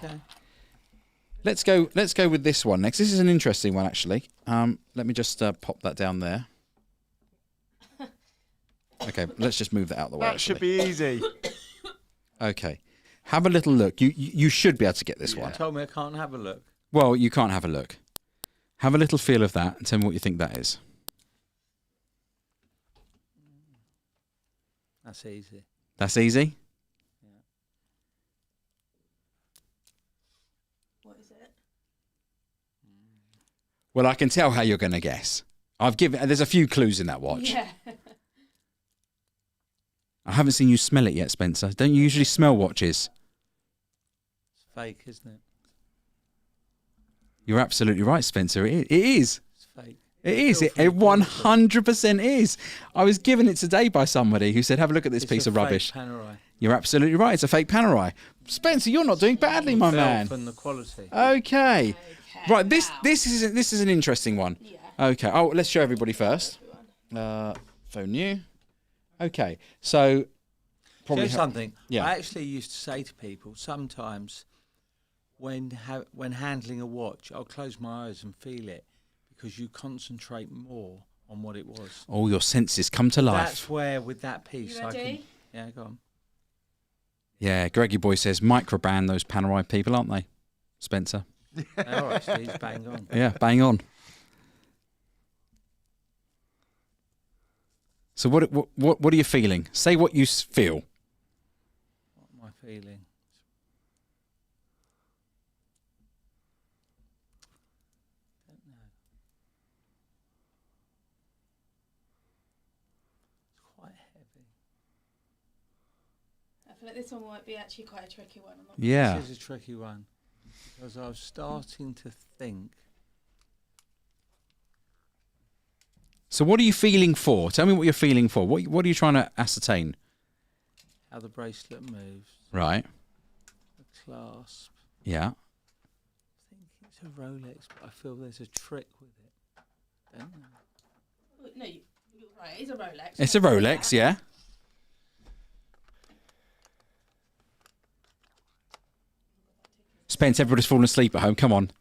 Let's go with this one next. This is an interesting one actually. Let me just pop that down there. Okay, let's just move that out of the way. That should be easy. Okay. Have a little look. You should be able to get this one. You told me I can't have a look. Well, you can't have a look. Have a little feel of that and tell me what you think that is. That's easy. That's easy? What is it? Well, I can tell how you're going to guess. There's a few clues in that watch. Yeah. I haven't seen you smell it yet, Spencer. Don't you usually smell watches? It's fake, isn't it? You're absolutely right, Spencer. It is. It's fake. It is. It 100% is. I was given it today by somebody who said, have a look at this It's piece a of rubbish. fake Panerai. You're absolutely right. It's a fake Panerai. Spencer, you're not doing badly, my man. And the quality. Okay. Right, this is an interesting one. Yeah. Okay. Oh, let's show everybody first. Phone new. Okay. So probably Here's something. Yeah. I actually used to say to people sometimes when handling a watch, I'll close my eyes and feel it because you concentrate more on what it was. all your senses come to life. That's where with that piece You I ready? can. Yeah, go on. Yeah, Greggy Boy says microbrand those Panerai people, aren't they? Spencer. They are actually. He's bang on. Yeah, bang on. So what are you feeling? Say what you feel. What am I feeling? Don't know. It's quite heavy. I feel like this one might be actually quite a tricky one. I'm not Yeah. This is a tricky one because I was starting to think. So what are you feeling for? Tell me what you're feeling for. What are you trying to ascertain? How the bracelet moves, Right. the clasp. Yeah. I think it's a Rolex, but I feel there's a trick with it. Don't know. No, you're right. It's a Rolex. It's a Rolex, yeah. Spence, everybody's falling asleep at home. Come on.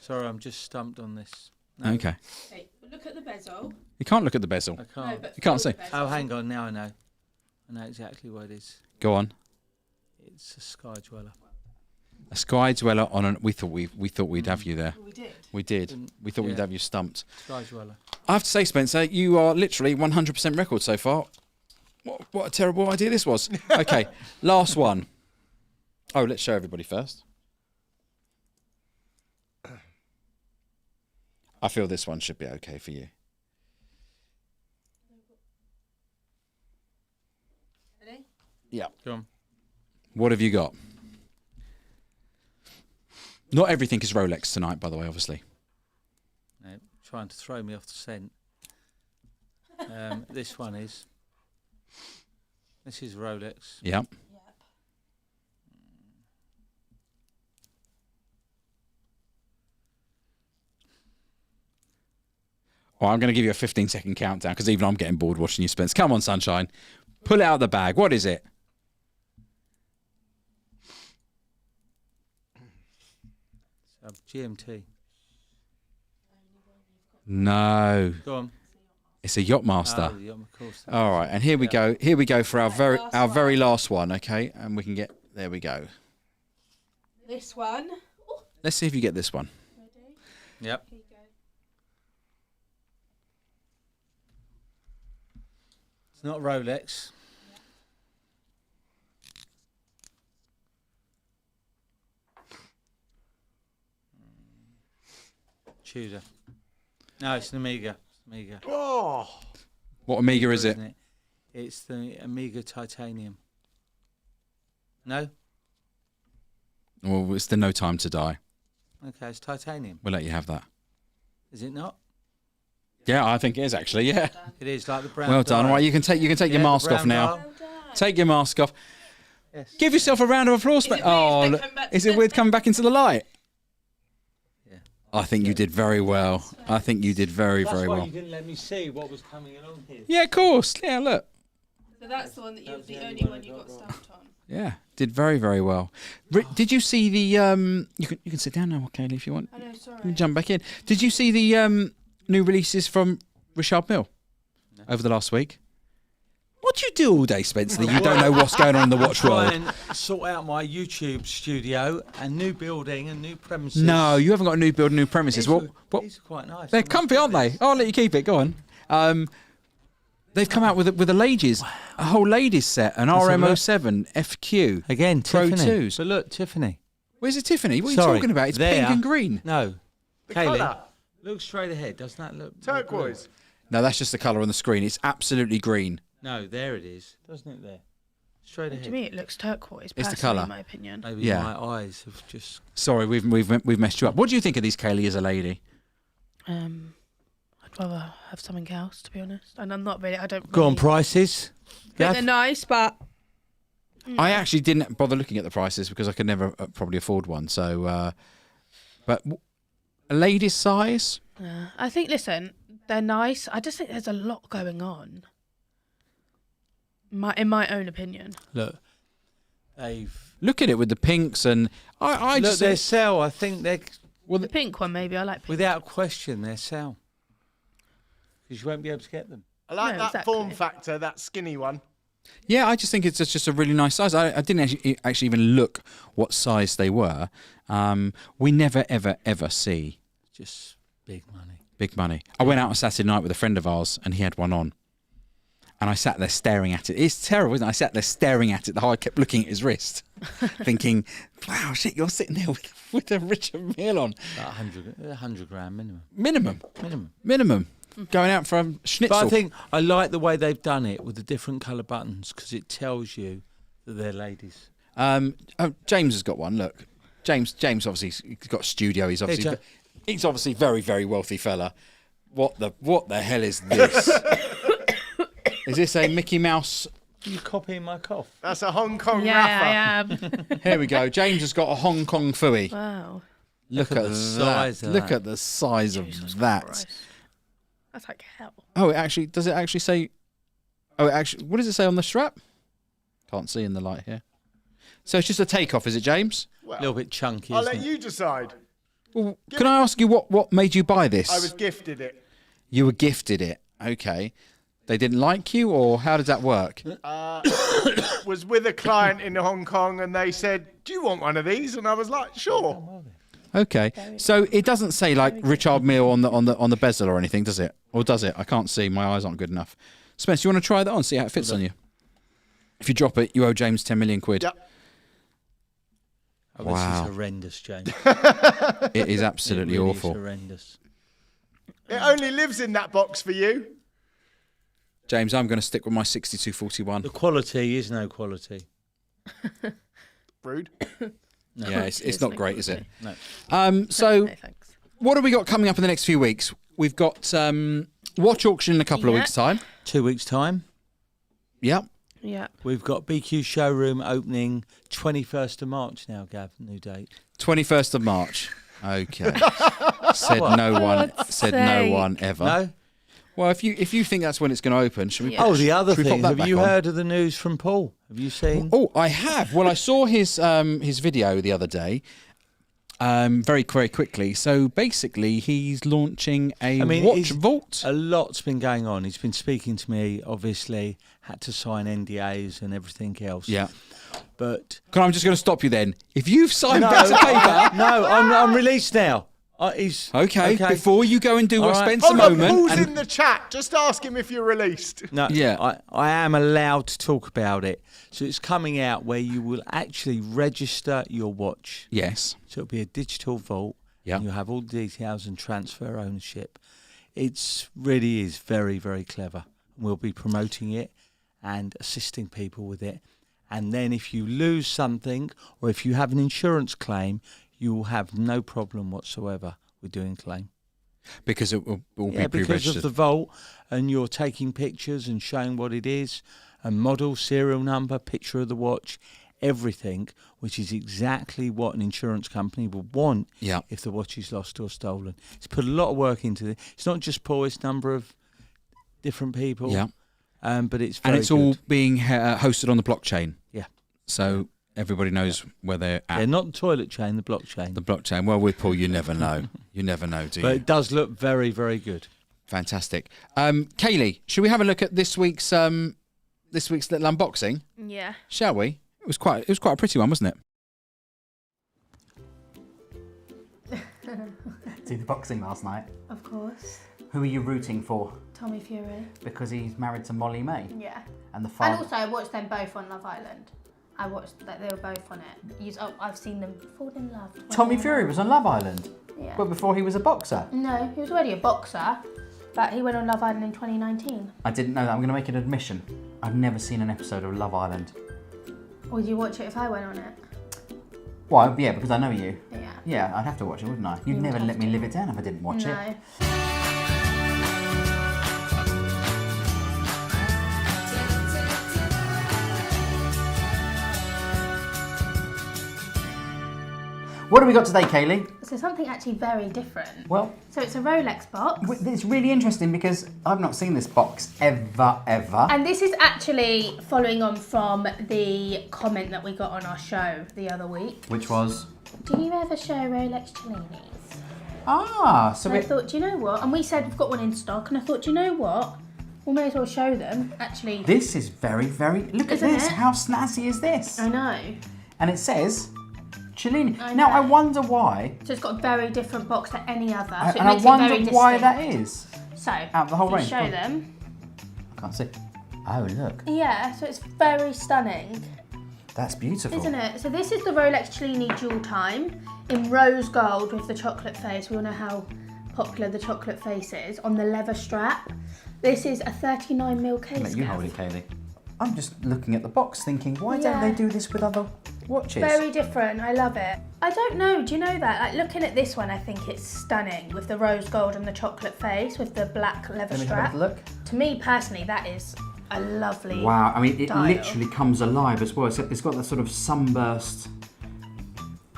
Sorry, I'm just stumped on this. No, Okay. Okay, look at the bezel. You can't look at the bezel. I can't. but You can't feel see. the bezel. Oh, hang on. Now I know. I know exactly what it is. Go on. It's a Sky Dweller. A Sky Dweller on an. We thought we'd have you there. We did. We did. Didn't- We thought we'd yeah. have you stumped. Sky Dweller. I have to say, Spencer, you are literally 100% record so far. What a terrible idea this was. Okay, last one. Oh, let's show everybody first. I feel this one should be okay for you. Ready? Yeah. Go on. What have you got? Not everything is Rolex tonight, by the way, obviously. No, trying to throw me off the scent. This one is. This is Rolex. Yep. Well, I'm going to give you a 15-second countdown because even I'm getting bored watching you, Spence. Come on, Sunshine. Pull it out of the bag. What is it? GMT. No. Go on. It's a Yachtmaster. Oh, of course. All right, and here we go. Here we go for our very last one, okay? And we can get there. We go. This one. Let's see if you get this one. Yep. It's not Rolex. Tudor. No, it's an Omega. Omega. Oh, What Omega is it? Isn't it? It's the Omega Titanium. No? Well, it's the No Time to Die. Okay, it's titanium. We'll let you have that. Is it not? Yeah, I think it is actually. Yeah. It is like the brown. Well done. dial. Right, you can take your Yeah, mask the off brown now. dial. Take your mask off. Yes. Give yourself a round of applause. Is it Oh, weird look, they come back is to it weird coming back into the light? Yeah. I think you did very well. I think you did very, That's very why well. you didn't let me see what was coming along here. Yeah, of course. Yeah, look. So that's the one that That was the the only only one one you I got got stumped on. Yeah, did very, very well. Did you see the? You can sit down now, Kaylee, if you want. I know, sorry. You can jump back in. Did you see the new releases from Richard Mille over the last week? What do you do all day, Spencer? That you don't know what's going on in the watch Try world. and sort out my YouTube studio and new building and new premises. No, you haven't got a new build, new premises. These What? are, these are quite nice. They're I must comfy, aren't they? admit. Oh, I'll let you keep it. Go on. They've come out with a ladies, a whole ladies set, an have a look. RM07 FQ. Again, Pro Tiffany. 2s. But look, Tiffany. Where's it, Tiffany? What are Sorry, you talking about? It's there. pink and green. No. the Kaylee, colour. look straight ahead. Doesn't that look Turquoise. No, that's just the colour on the screen. It's absolutely green. No, there it is. Doesn't it there? Straight To ahead. me, it looks turquoise. It's the personally, colour. in my opinion. Maybe Yeah. my eyes have just... Sorry, we've messed you up. What do you think of these, Kaylee, as a lady? I'd rather have something else, to be honest. And I'm not really. I don't. Go on, really, prices. They're Gav? nice, but I actually didn't bother looking at the prices because I could never probably afford one. So, but a lady's size? I think. Listen, they're nice. I just think there's a lot going on. In my own opinion. Look, they've... Look at it with the pinks and I Look, just their sell. I think they're... The pink one, maybe. I like pink. Without question, they're sell. Because you won't be able to get them. I like No, that exactly. form factor, that skinny one. Yeah, I just think it's just a really nice size. I didn't actually even look what size they were. We never, ever, ever see Just big money. big money. I went out on Saturday night with a friend of ours and he had one on. And I sat there staring at it. It's terrible, isn't it? I sat there staring at it the whole I kept looking at his wrist, thinking, wow, shit, you're sitting there with a Richard Mille on. Like 100 grand minimum. Minimum. Going out for a schnitzel. But I think I like the way they've done it with the different colour buttons because it tells you that they're ladies. James has got one. Look, James obviously he's got a studio. He's obviously very, very wealthy fella. What the hell is this? Is this a Mickey Mouse? Are you copying my cough? That's a Hong Kong Yeah, Rafa. I am. Here we go. James has got a Hong Kong Fooey. Wow. Look at the size that. of Look that. at the size Jesus of that. Christ. That's like hell. Oh, does it actually say? Oh, what does it say on the strap? Can't see in the light here. So it's just a takeoff, is it, James? A Well, little bit chunky, I'll isn't let it? you decide. Well, can I ask you what made you buy this? I was gifted it. You were gifted it. Okay. They didn't like you, or how does that work? Was with a client in Hong Kong and they said, do you want one of these? And I was like, sure. Okay. So it doesn't say like Richard Mille on the bezel or anything, does it? Or does it? I can't see. My eyes aren't good enough. Spence, you want to try that on? See how it fits on you. If you drop it, you owe James 10 million quid. Yep. Oh, this Wow. is horrendous, James. It is absolutely It really awful. Is horrendous. It only lives in that box for you. James, I'm going to stick with my 6241. The quality is no quality. Rude. No. Yeah, it's not great, is it? No. So No, thanks. what have we got coming up in the next few weeks? We've got Watch auction in a couple of Yeah. weeks' time. 2 weeks' time. Yep. Yeah. We've got BQ showroom opening 21st of March now, Gav. New date. 21st of March. Okay. Said no one. God's Said no sake. one ever. No? Well, if you think that's when it's going to open, should we? Yeah. Oh, the other should we pop thing. that Have back you on? heard of the news from Paul? Have you seen? Oh, I have. Well, I saw his video the other day. Very quickly. So basically, he's launching a watch vault. A lot's been going on. He's been speaking to me, obviously, had to sign NDAs and everything else. Yeah. But I'm just going to stop you then. If you've signed bits of paper, no, I'm released now. He's okay. Before you go and do what All right. Spencer Hold on, moment. Paul's and- in the chat. Just ask him if you're released. No, Yeah. I am allowed to talk about it. So it's coming out where you will actually register your watch. Yes. So it'll be a digital vault. Yeah. And you'll have all the details and transfer ownership. It's really is very, very clever. We'll be promoting it and assisting people with it. And then if you lose something or if you have an insurance claim, you will have no problem whatsoever with doing claim. Because it will be Because pre-registered. of the vault, and you're taking pictures and showing what it is, and model, serial number, picture of the watch, everything, which is exactly what an insurance company would want Yeah. if the watch is lost or stolen. It's put a lot of work into it. It's not just Paul, it's a number of different people. Yeah. But it's And very it's all good. being hosted on the blockchain. Yeah. So everybody knows where they're at. Yeah, not the toilet chain, the blockchain. The blockchain. Well, with Paul, you never know. You never know, do But you? it does look very, very good. Fantastic. Kaylee, should we have a look at this week's little unboxing? Yeah. Shall we? It was quite a pretty one, wasn't it? See the boxing last night. Of course. Who are you rooting for? Tommy Fury. Because he's married to Molly May. Yeah. And the And father. also, I watched them both on Love Island. I watched that they were both on it. I've seen them fall in love. when Tommy they were Fury on- was on Love Island. Yeah. But before he was a boxer. No, he was already a boxer, but he went on Love Island in 2019. I didn't know that. I'm going to make an admission. I've never seen an episode of Love Island. Would you watch it if I went on it? Why? Yeah, because I know you. Yeah. Yeah, I'd have to watch it, wouldn't I? You'd You never would let have me to. live it down if I didn't watch it. No. What have we got today, Kaylee? So something actually very different. Well, So it's a Rolex box. it's really interesting because I've not seen this box ever. And this is actually following on from the comment that we got on our show the other week. Which was? Do you ever show Rolex Cellinis? So And I it, thought, do you know what? And we said we've got one in stock, and I thought, do you know what? We may as well show them. Actually, this is very, very... Look at Isn't this. it? How snazzy is this? I know. And it says Cellini. I Now, I know. wonder why. So it's got a very different box to any other. So it And I makes it very wonder distinct. why that is. So, Out of the whole if you range. show Go on. them. I can't see. Oh, look. Yeah, so it's very stunning, That's beautiful. isn't it? So this is the Rolex Cellini Jewel Time in rose gold with the chocolate face. We all know how popular the chocolate face is on the leather strap. This is a 39mm case. Let you Gav. hold it, Kaylee. I'm just looking at the box thinking, why don't Yeah. they do this with other watches? Very different. I love it. I don't know. Do you know that? Like looking at this one, I think it's stunning with the rose gold and the chocolate face with the black leather Let me strap. have a look. To me personally, that is a lovely. Wow, I mean, it dial. literally comes alive as well. It's got that sort of sunburst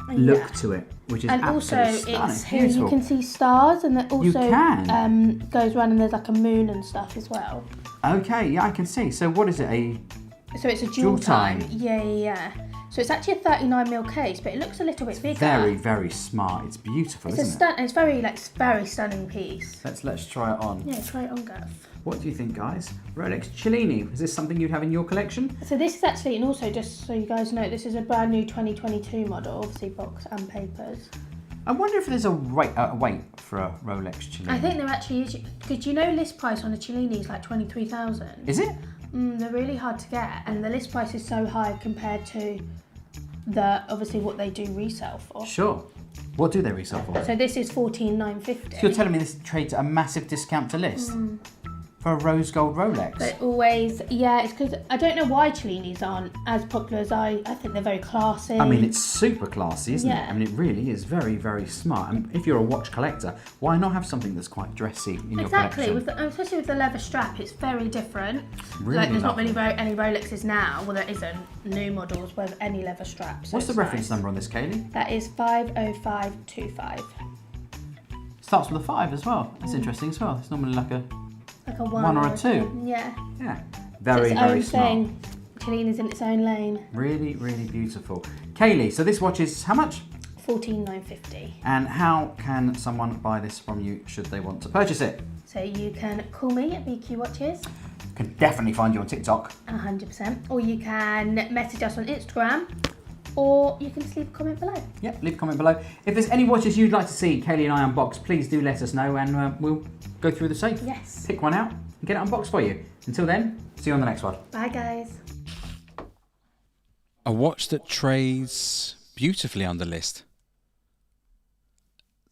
look Yeah. to it, which is And also, absolutely stunning. it's here you Beautiful. can see stars, and it also can. goes around, and there's like a moon and stuff as well. Okay, yeah, I can see. So what is it? So it's a Jewel jewel time. time. Yeah. So it's actually a 39mm case, but it looks a little bit bigger. Very, very smart. It's beautiful, It's a isn't it? It's very stunning piece. Let's try it on. Yeah, try it on, Gav. What do you think, guys? Rolex Cellini. Is this something you'd have in your collection? So this is actually, and also just so you guys know, this is a brand new 2022 model, obviously box and papers. I wonder if there's a weight for a Rolex Cellini. I think there actually is, because you know list price on a Cellini is like 23,000. Is it? They're really hard to get, and the list price is so high compared to the obviously what they do resell for. Sure. What do they resell for? So this is 14,950. So you're telling me this trades at a massive discount to list? for a rose gold Rolex. But always, yeah, it's because I don't know why Cellinis aren't as popular as I think they're very classy. I mean, it's super classy, isn't it? Yeah. I mean, it really is very, very smart. And if you're a watch collector, why not have something that's quite dressy in your Exactly, collection? especially with the leather strap, it's very different. Really like, there's not lovely. really any Rolexes now. Well, there isn't new models with any leather straps. So What's the it's reference nice. number on this, Kaylee? That is 50525. Starts with a 5 as well. That's interesting as well. It's normally like a... Like a 1, One or a 2. Yeah. Yeah. It's Very, its very own smart. thing. Cellini's in its own lane. Really, really beautiful. Kaylee, so this watch is how much? 14,950. And how can someone buy this from you should they want to purchase it? So you can call me at BQ Watches, Can definitely find you on TikTok. 100%, or you can message us on Instagram, or you can just leave a comment below. Yep, leave a comment below. If there's any watches you'd like to see Kaylee and I unbox, please do let us know and we'll go through the safe. Yes. Pick one out and get it unboxed for you. Until then, see you on the next one. Bye, guys. A watch that trades beautifully under list.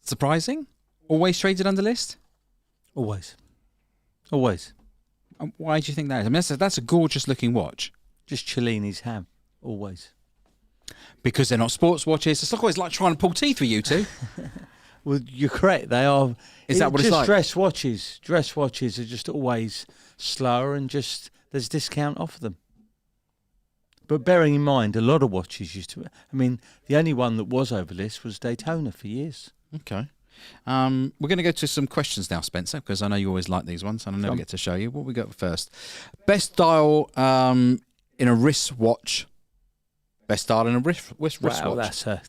Surprising? Always traded under list? Always. Why do you think that is? I mean, that's a gorgeous looking watch. Just Cellini's have. Always. Because they're not sports watches. It's always like trying to pull teeth with you two. Well, you're correct. They are. Is that what it's just like? Dress watches. Dress watches are just always slower and just there's discount off them. But bearing in mind, a lot of watches used to. I mean, the only one that was over list was Daytona for years. Okay. We're going to go to some questions now, Spencer, because I know you always like these ones and I never Come. get to show you. What we got first? Best dial in a wristwatch. Best dial in a wristwatch. Wow, that's a.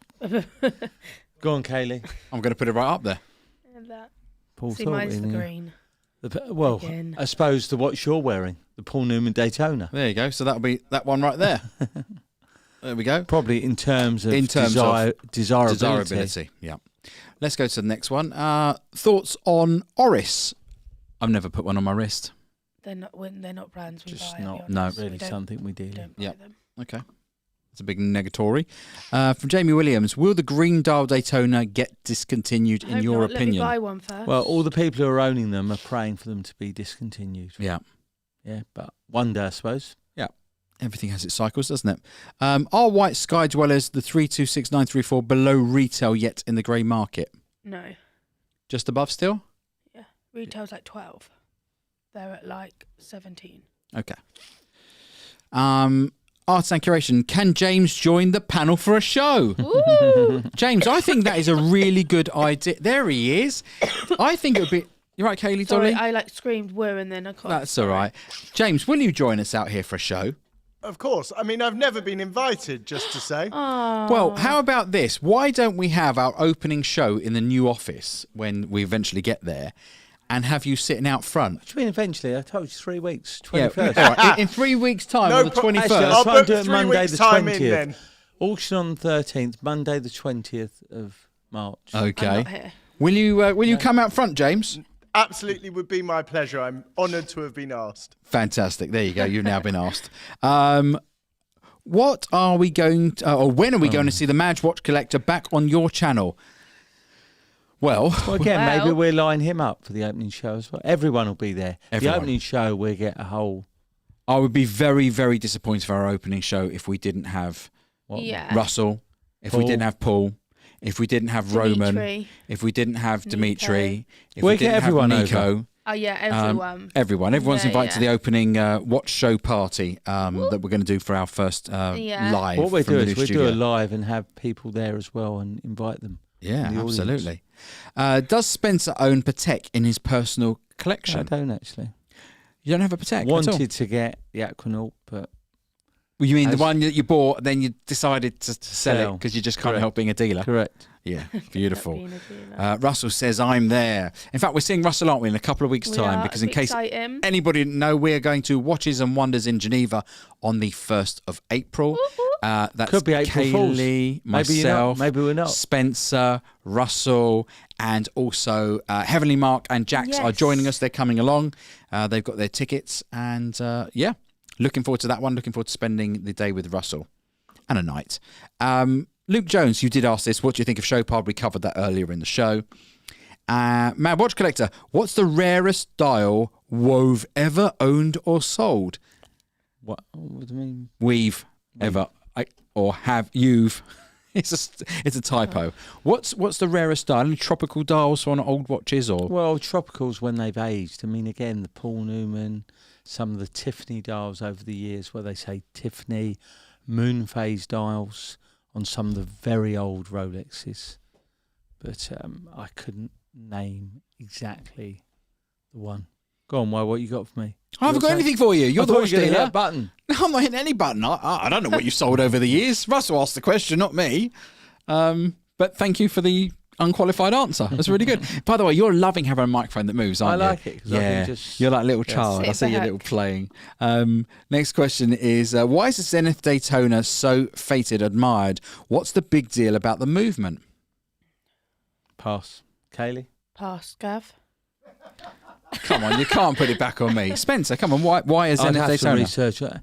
Go on, Kaylee. I'm going to put it right up there. And that. Paul See, thought mine's the we knew. green. Well, Again. I suppose the watch you're wearing, the Paul Newman Daytona. There you go. So that'll be that one right there. There we go. Probably in terms of desirability. Desirability. Yeah. Let's go to the next one. Thoughts on Oris? I've never put one on my wrist. They're not brands we Just buy. I'll not be no, honest. really We don't- something we deal in. don't buy Yep. them. Okay. It's a big negatory. From Jamie Williams, will the green dial Daytona get discontinued I in hope your not. Let me opinion? buy one first. Well, all the people who are owning them are praying for them to be discontinued. Yeah. Yeah, but one day, I suppose. Everything has its cycles, doesn't it? Are white Sky Dwellers, the 326934, below retail yet in the grey market? No. Just above still? Yeah. Retail's like 12. They're at like 17. Okay. Arts and Curation, can James join the panel for a show? Ooh. James, I think that is a really good idea. There he is. I think it would be... You're right, Kaylee, Sorry, Dolly? I like screamed woo and then I can't. That's all right. James, will you join us out here for a show? Of course. I mean, I've never been invited, just to say. Oh. Well, how about this? Why don't we have our opening show in the new office when we eventually get there and have you sitting out front? What do you mean eventually? I told you 3 weeks, Yeah, 21st. all right, in 3 weeks' time, No on the pro- 21st. Actually, I'll try and book do it 3 Monday weeks' the time in 20th. then. Auction on the 13th, Monday the 20th of March. I'm Okay. not here. Will you come out front, James? Absolutely would be my pleasure. I'm honoured to have been asked. Fantastic. There you go. You've now been asked. What are we going to, or when are we going to see the Madge Watch Collector back on your channel? Well, Well, again, Well- maybe we'll line him up for the opening show as well. Everyone will be there. Everyone. The opening show, we'll get a whole... I would be very, very disappointed for our opening show if we didn't have What, Yeah. Russell, if we Paul. didn't have Paul, if we didn't have Roman, Dimitri. if we didn't have Dimitri, if We'll we get didn't everyone have over. Nico. Oh yeah, everyone. Everyone's Yeah, invited to yeah. the opening watch show party that we're going to do for our first Yeah. live. What we from do the is new we studio. do a live and have people there as well and invite them. Yeah, the audience. absolutely. Does Spencer own Patek in his personal collection? I don't actually. You don't have a Patek at all? Wanted to get the Aquanaut, but Well, you mean the As- one that you bought, then you decided to sell it Sell. because you just can't Correct. help being a dealer? correct. Yeah, beautiful. Being a dealer. Russell says, I'm there. In fact, we're seeing Russell, aren't we, in a couple of weeks' We time? are. Because in It's case exciting. anybody didn't know, we are going to Watches and Wonders in Geneva on the 1st of April. That's Could be April Fools. Kaylee, Maybe you're not, myself, maybe we're not. Spencer, Russell, and also Heavenly Mark and Jax are Yes. joining us. They're coming along. They've got their tickets. And yeah, looking forward to that one. Looking forward to spending the day with Russell and a night. Luke Jones, you did ask this. What do you think of Chopard? We covered that earlier in the show. Mad Watch Collector, what's the rarest dial wove ever owned or sold? What do you mean? We've ever or have you've. It's a typo. What's the rarest dial? Any tropical dials on old watches or? Well, tropicals when they've aged. I mean, again, the Paul Newman, some of the Tiffany dials over the years where they say Tiffany, moon phase dials on some of the very old Rolexes. But I couldn't name exactly the one. Go on, what you got for me? I haven't got anything for you. You're the watch dealer. That button. No, I'm not hitting any button. I don't know what you've sold over the years. Russell asked the question, not me. But thank you for the unqualified answer. That's really good. By the way, you're loving having a microphone that moves, aren't you? I like it. 'Cause I Yeah, can just, you're like a little child. I see your little playing. Next question is, why is the Zenith Daytona so fated, admired? What's the big deal about the movement? Pass. Kaylee? Pass, Gav. Come on, you can't put it back on me. Spencer, come on, why is I'd Zenith have to Daytona? research it.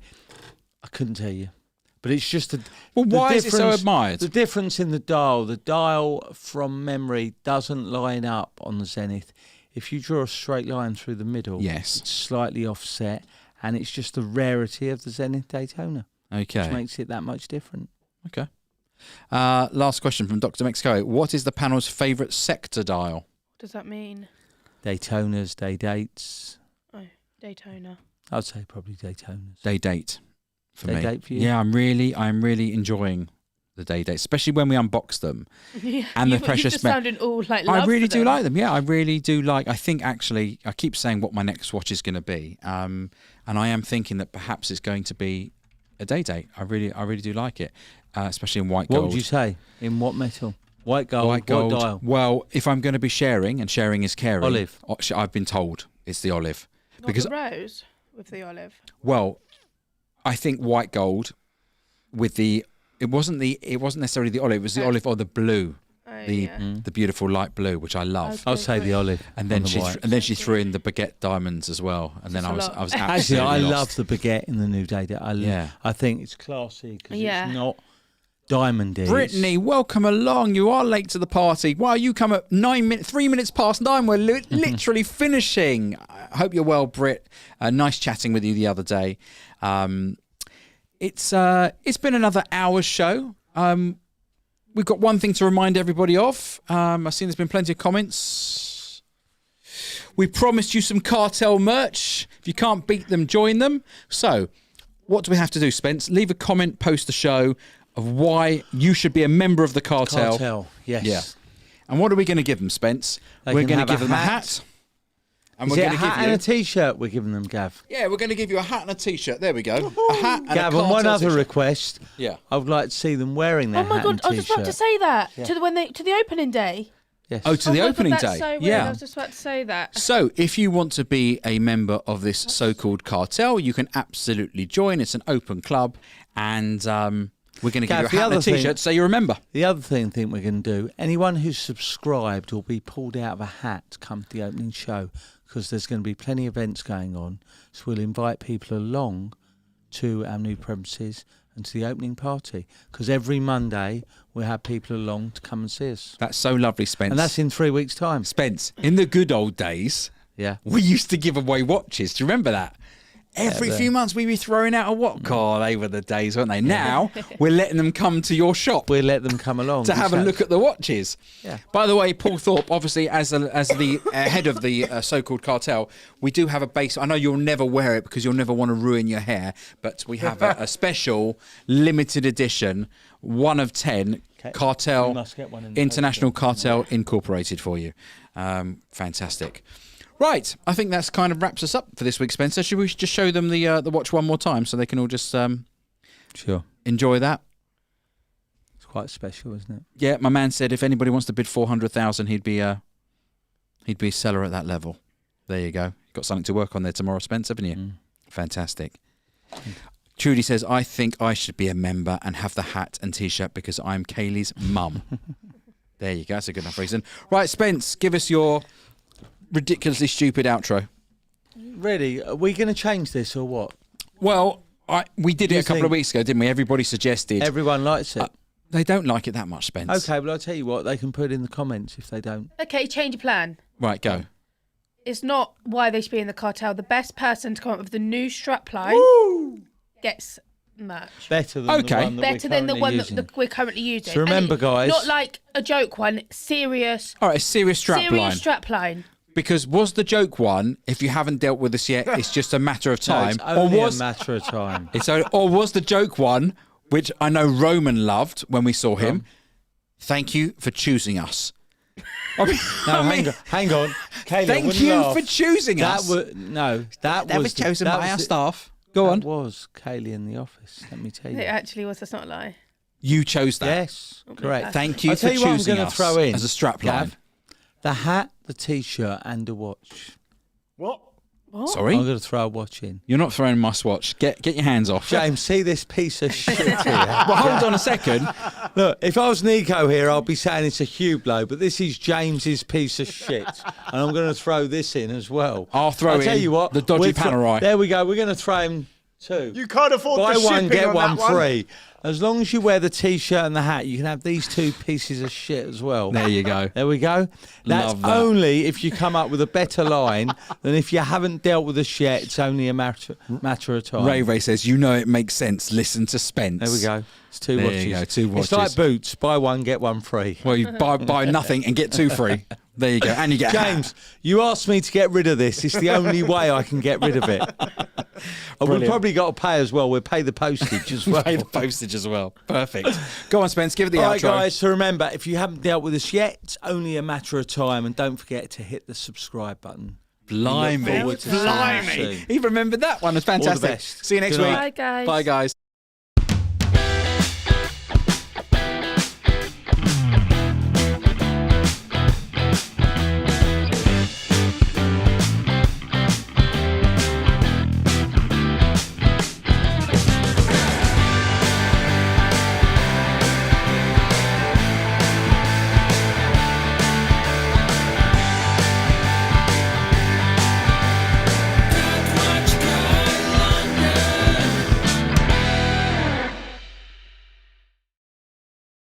I couldn't tell you. But it's just Well, why is it so difference- admired? The difference in the dial from memory doesn't line up on the Zenith. If you draw a straight line through the middle, Yes. it's slightly offset, and it's just the rarity of the Zenith Daytona, which Okay. makes it that much different. Okay. Last question from Dr. Mexico. What is the panel's favourite sector dial? What does that mean? Daytonas, day dates. Oh, Daytona. I'd say probably Daytonas. Day date for Day me. date for you? Yeah, I'm really enjoying the day dates, especially when we unbox them. Yeah, And the you precious just me- sounded all like I love really for do them. like them. Yeah, I really do like. I think actually, I keep saying what my next watch is going to be, and I am thinking that perhaps it's going to be a day date. I really do like it, especially in white What gold. would you say? In what metal? White gold. White gold. What dial? Well, if I'm going to be sharing, and sharing is caring. Olive. I've been told it's the olive. Not Because the rose with the olive. well, I think white gold with the it wasn't necessarily the olive. It was the olive or the blue, Oh, the yeah. the beautiful light blue, which I love. I'll say the olive. And then on the she white. threw in the baguette diamonds as well, and then Just I a was lot. I was Actually, absolutely I lost. love the baguette in the new Daytona. Yeah. I think it's classy because Yeah. it's not diamondy. Brittany, welcome along. You are late to the party. Wow, you come at 3 minutes past 9. We're literally finishing. I hope you're well, Britt. Nice chatting with you the other day. It's been another hour's show. We've got one thing to remind everybody of. I've seen there's been plenty of comments. We promised you some cartel merch. If you can't beat them, join them. So, what do we have to do, Spence? Leave a comment, post the show of why you should be a member of the cartel. Cartel, yes. Yeah. And what are we going to give them, Spence? They We're can going to have give a them a hat. hat. And Is we're it a going to hat give and you... a T-shirt we're giving them, Gav? Yeah, we're going to give you a hat and a T-shirt. There we go. A hat and Gav, a and one cartel other T-shirt. request. Yeah. I would like to see them wearing their Oh my hat god! and I was just about to T-shirt. say that Yeah. to the opening day. Yes. Oh, to Oh the my opening god, day. that's so weird. Yeah. I was just about to say that. So, if you want to be a member of this so-called cartel, you can absolutely join. It's an open club, and we're going to give Gav, you a the hat and a other thing- T-shirt so you remember. The other thing I think we're going to do, anyone who's subscribed will be pulled out of a hat come to the opening show because there's going to be plenty of events going on. So we'll invite people along to our new premises and to the opening party because every Monday we'll have people along to come and see us. That's so lovely, Spence. And that's in 3 weeks' time. Spence, in the good old days, Yeah. we used to give away watches. Do you remember that? Every Yeah, few months we'd be throwing out a watch. God, they were the days, weren't they? Now we're letting them come to your shop We'll let them come along. to have a look at the watches. Yeah. By the way, Paul Thorpe, obviously as the head of the so-called cartel, we do have a base. I know you'll never wear it because you'll never want to ruin your hair, but we have a special limited edition, 1 of 10 Okay. We cartel, must get one in the International post. Cartel Incorporated for you. Fantastic. Right, I think that's kind of wraps us up for this week, Spencer. Should we just show them the watch one more time so they can all just Sure. enjoy that? It's quite special, isn't it? Yeah, my man said if anybody wants to bid 400,000, he'd be a seller at that level. There you go. You've got something to work on there tomorrow, Spence, haven't you? Mm. Fantastic. Trudy says, I think I should be a member and have the hat and T-shirt because I'm Kaylee's mum. There you go. That's a good enough reason. Right, Spence, give us your ridiculously stupid outro. Really? Are we going to change this or what? Well, we did it You a couple of think- weeks ago, didn't we? Everybody suggested. Everyone likes it. They don't like it that much, Spence. Okay, well, I'll tell you what, they can put in the comments if they don't. Okay, change your plan. Right, go. it's not why they should be in the cartel. The best person to come up with the new strapline gets merch. Better than Okay. the one that Better we're than the one using. that we're currently using. So remember, guys- not like a joke one. Serious. All right, a serious strap Serious line. strapline. Because was the joke one, if you haven't dealt with this yet, it's just a matter of No, time. it's only or was a matter of time. or was the joke one, which I know Roman loved when we saw him, thank you for choosing us. No, hang on. Kayla, Thank wouldn't you laugh. for choosing That us. that was chosen by our staff. Go That on. was Kaylee in the office. Let me tell you. It actually was. That's not a lie. You chose that. Yes, correct. Thank you I'll for tell you what I'm choosing gonna us throw in, as a strap line. Gav. The hat, the t-shirt, and the watch. What? Sorry? I'm going to throw a watch in. You're not throwing my swatch. Get your hands off. James, see this piece of shit here? Well, hold on a second. Look, if I was Nico here, I'd be saying it's a Hublot, but this is James's piece of shit. And I'm going to throw this in as well. I'll throw I'll tell in you what, the dodgy we're Panerai. There we go. We're going to throw him two. You can't afford Buy the shipping one, get on one that one. free. As long as you wear the t-shirt and the hat, you can have these two pieces of shit as well. There you go. There we go. That's Love that. only if you come up with a better line than if you haven't dealt with this yet. It's only a matter of time. Ray says, you know it makes sense. Listen to Spence. There we go. It's two There watches. you go, two It's watches. like boots. Buy one, get one free. Well, you buy nothing and get two free. There you go. And you get a hat. James, you asked me to get rid of this. It's the only way I can get rid of it. Oh, we've probably got to pay as well. We'll pay the postage as well. Pay the postage as well. Perfect. Go on, Spence. Give it the All outro. right, guys. So remember, if you haven't dealt with this yet, it's only a matter of time. And don't forget to hit the subscribe button. Blimey. Look forward to seeing you soon. He remembered that one. It's fantastic. best. See you next Good week. night. Bye, guys. Bye, guys.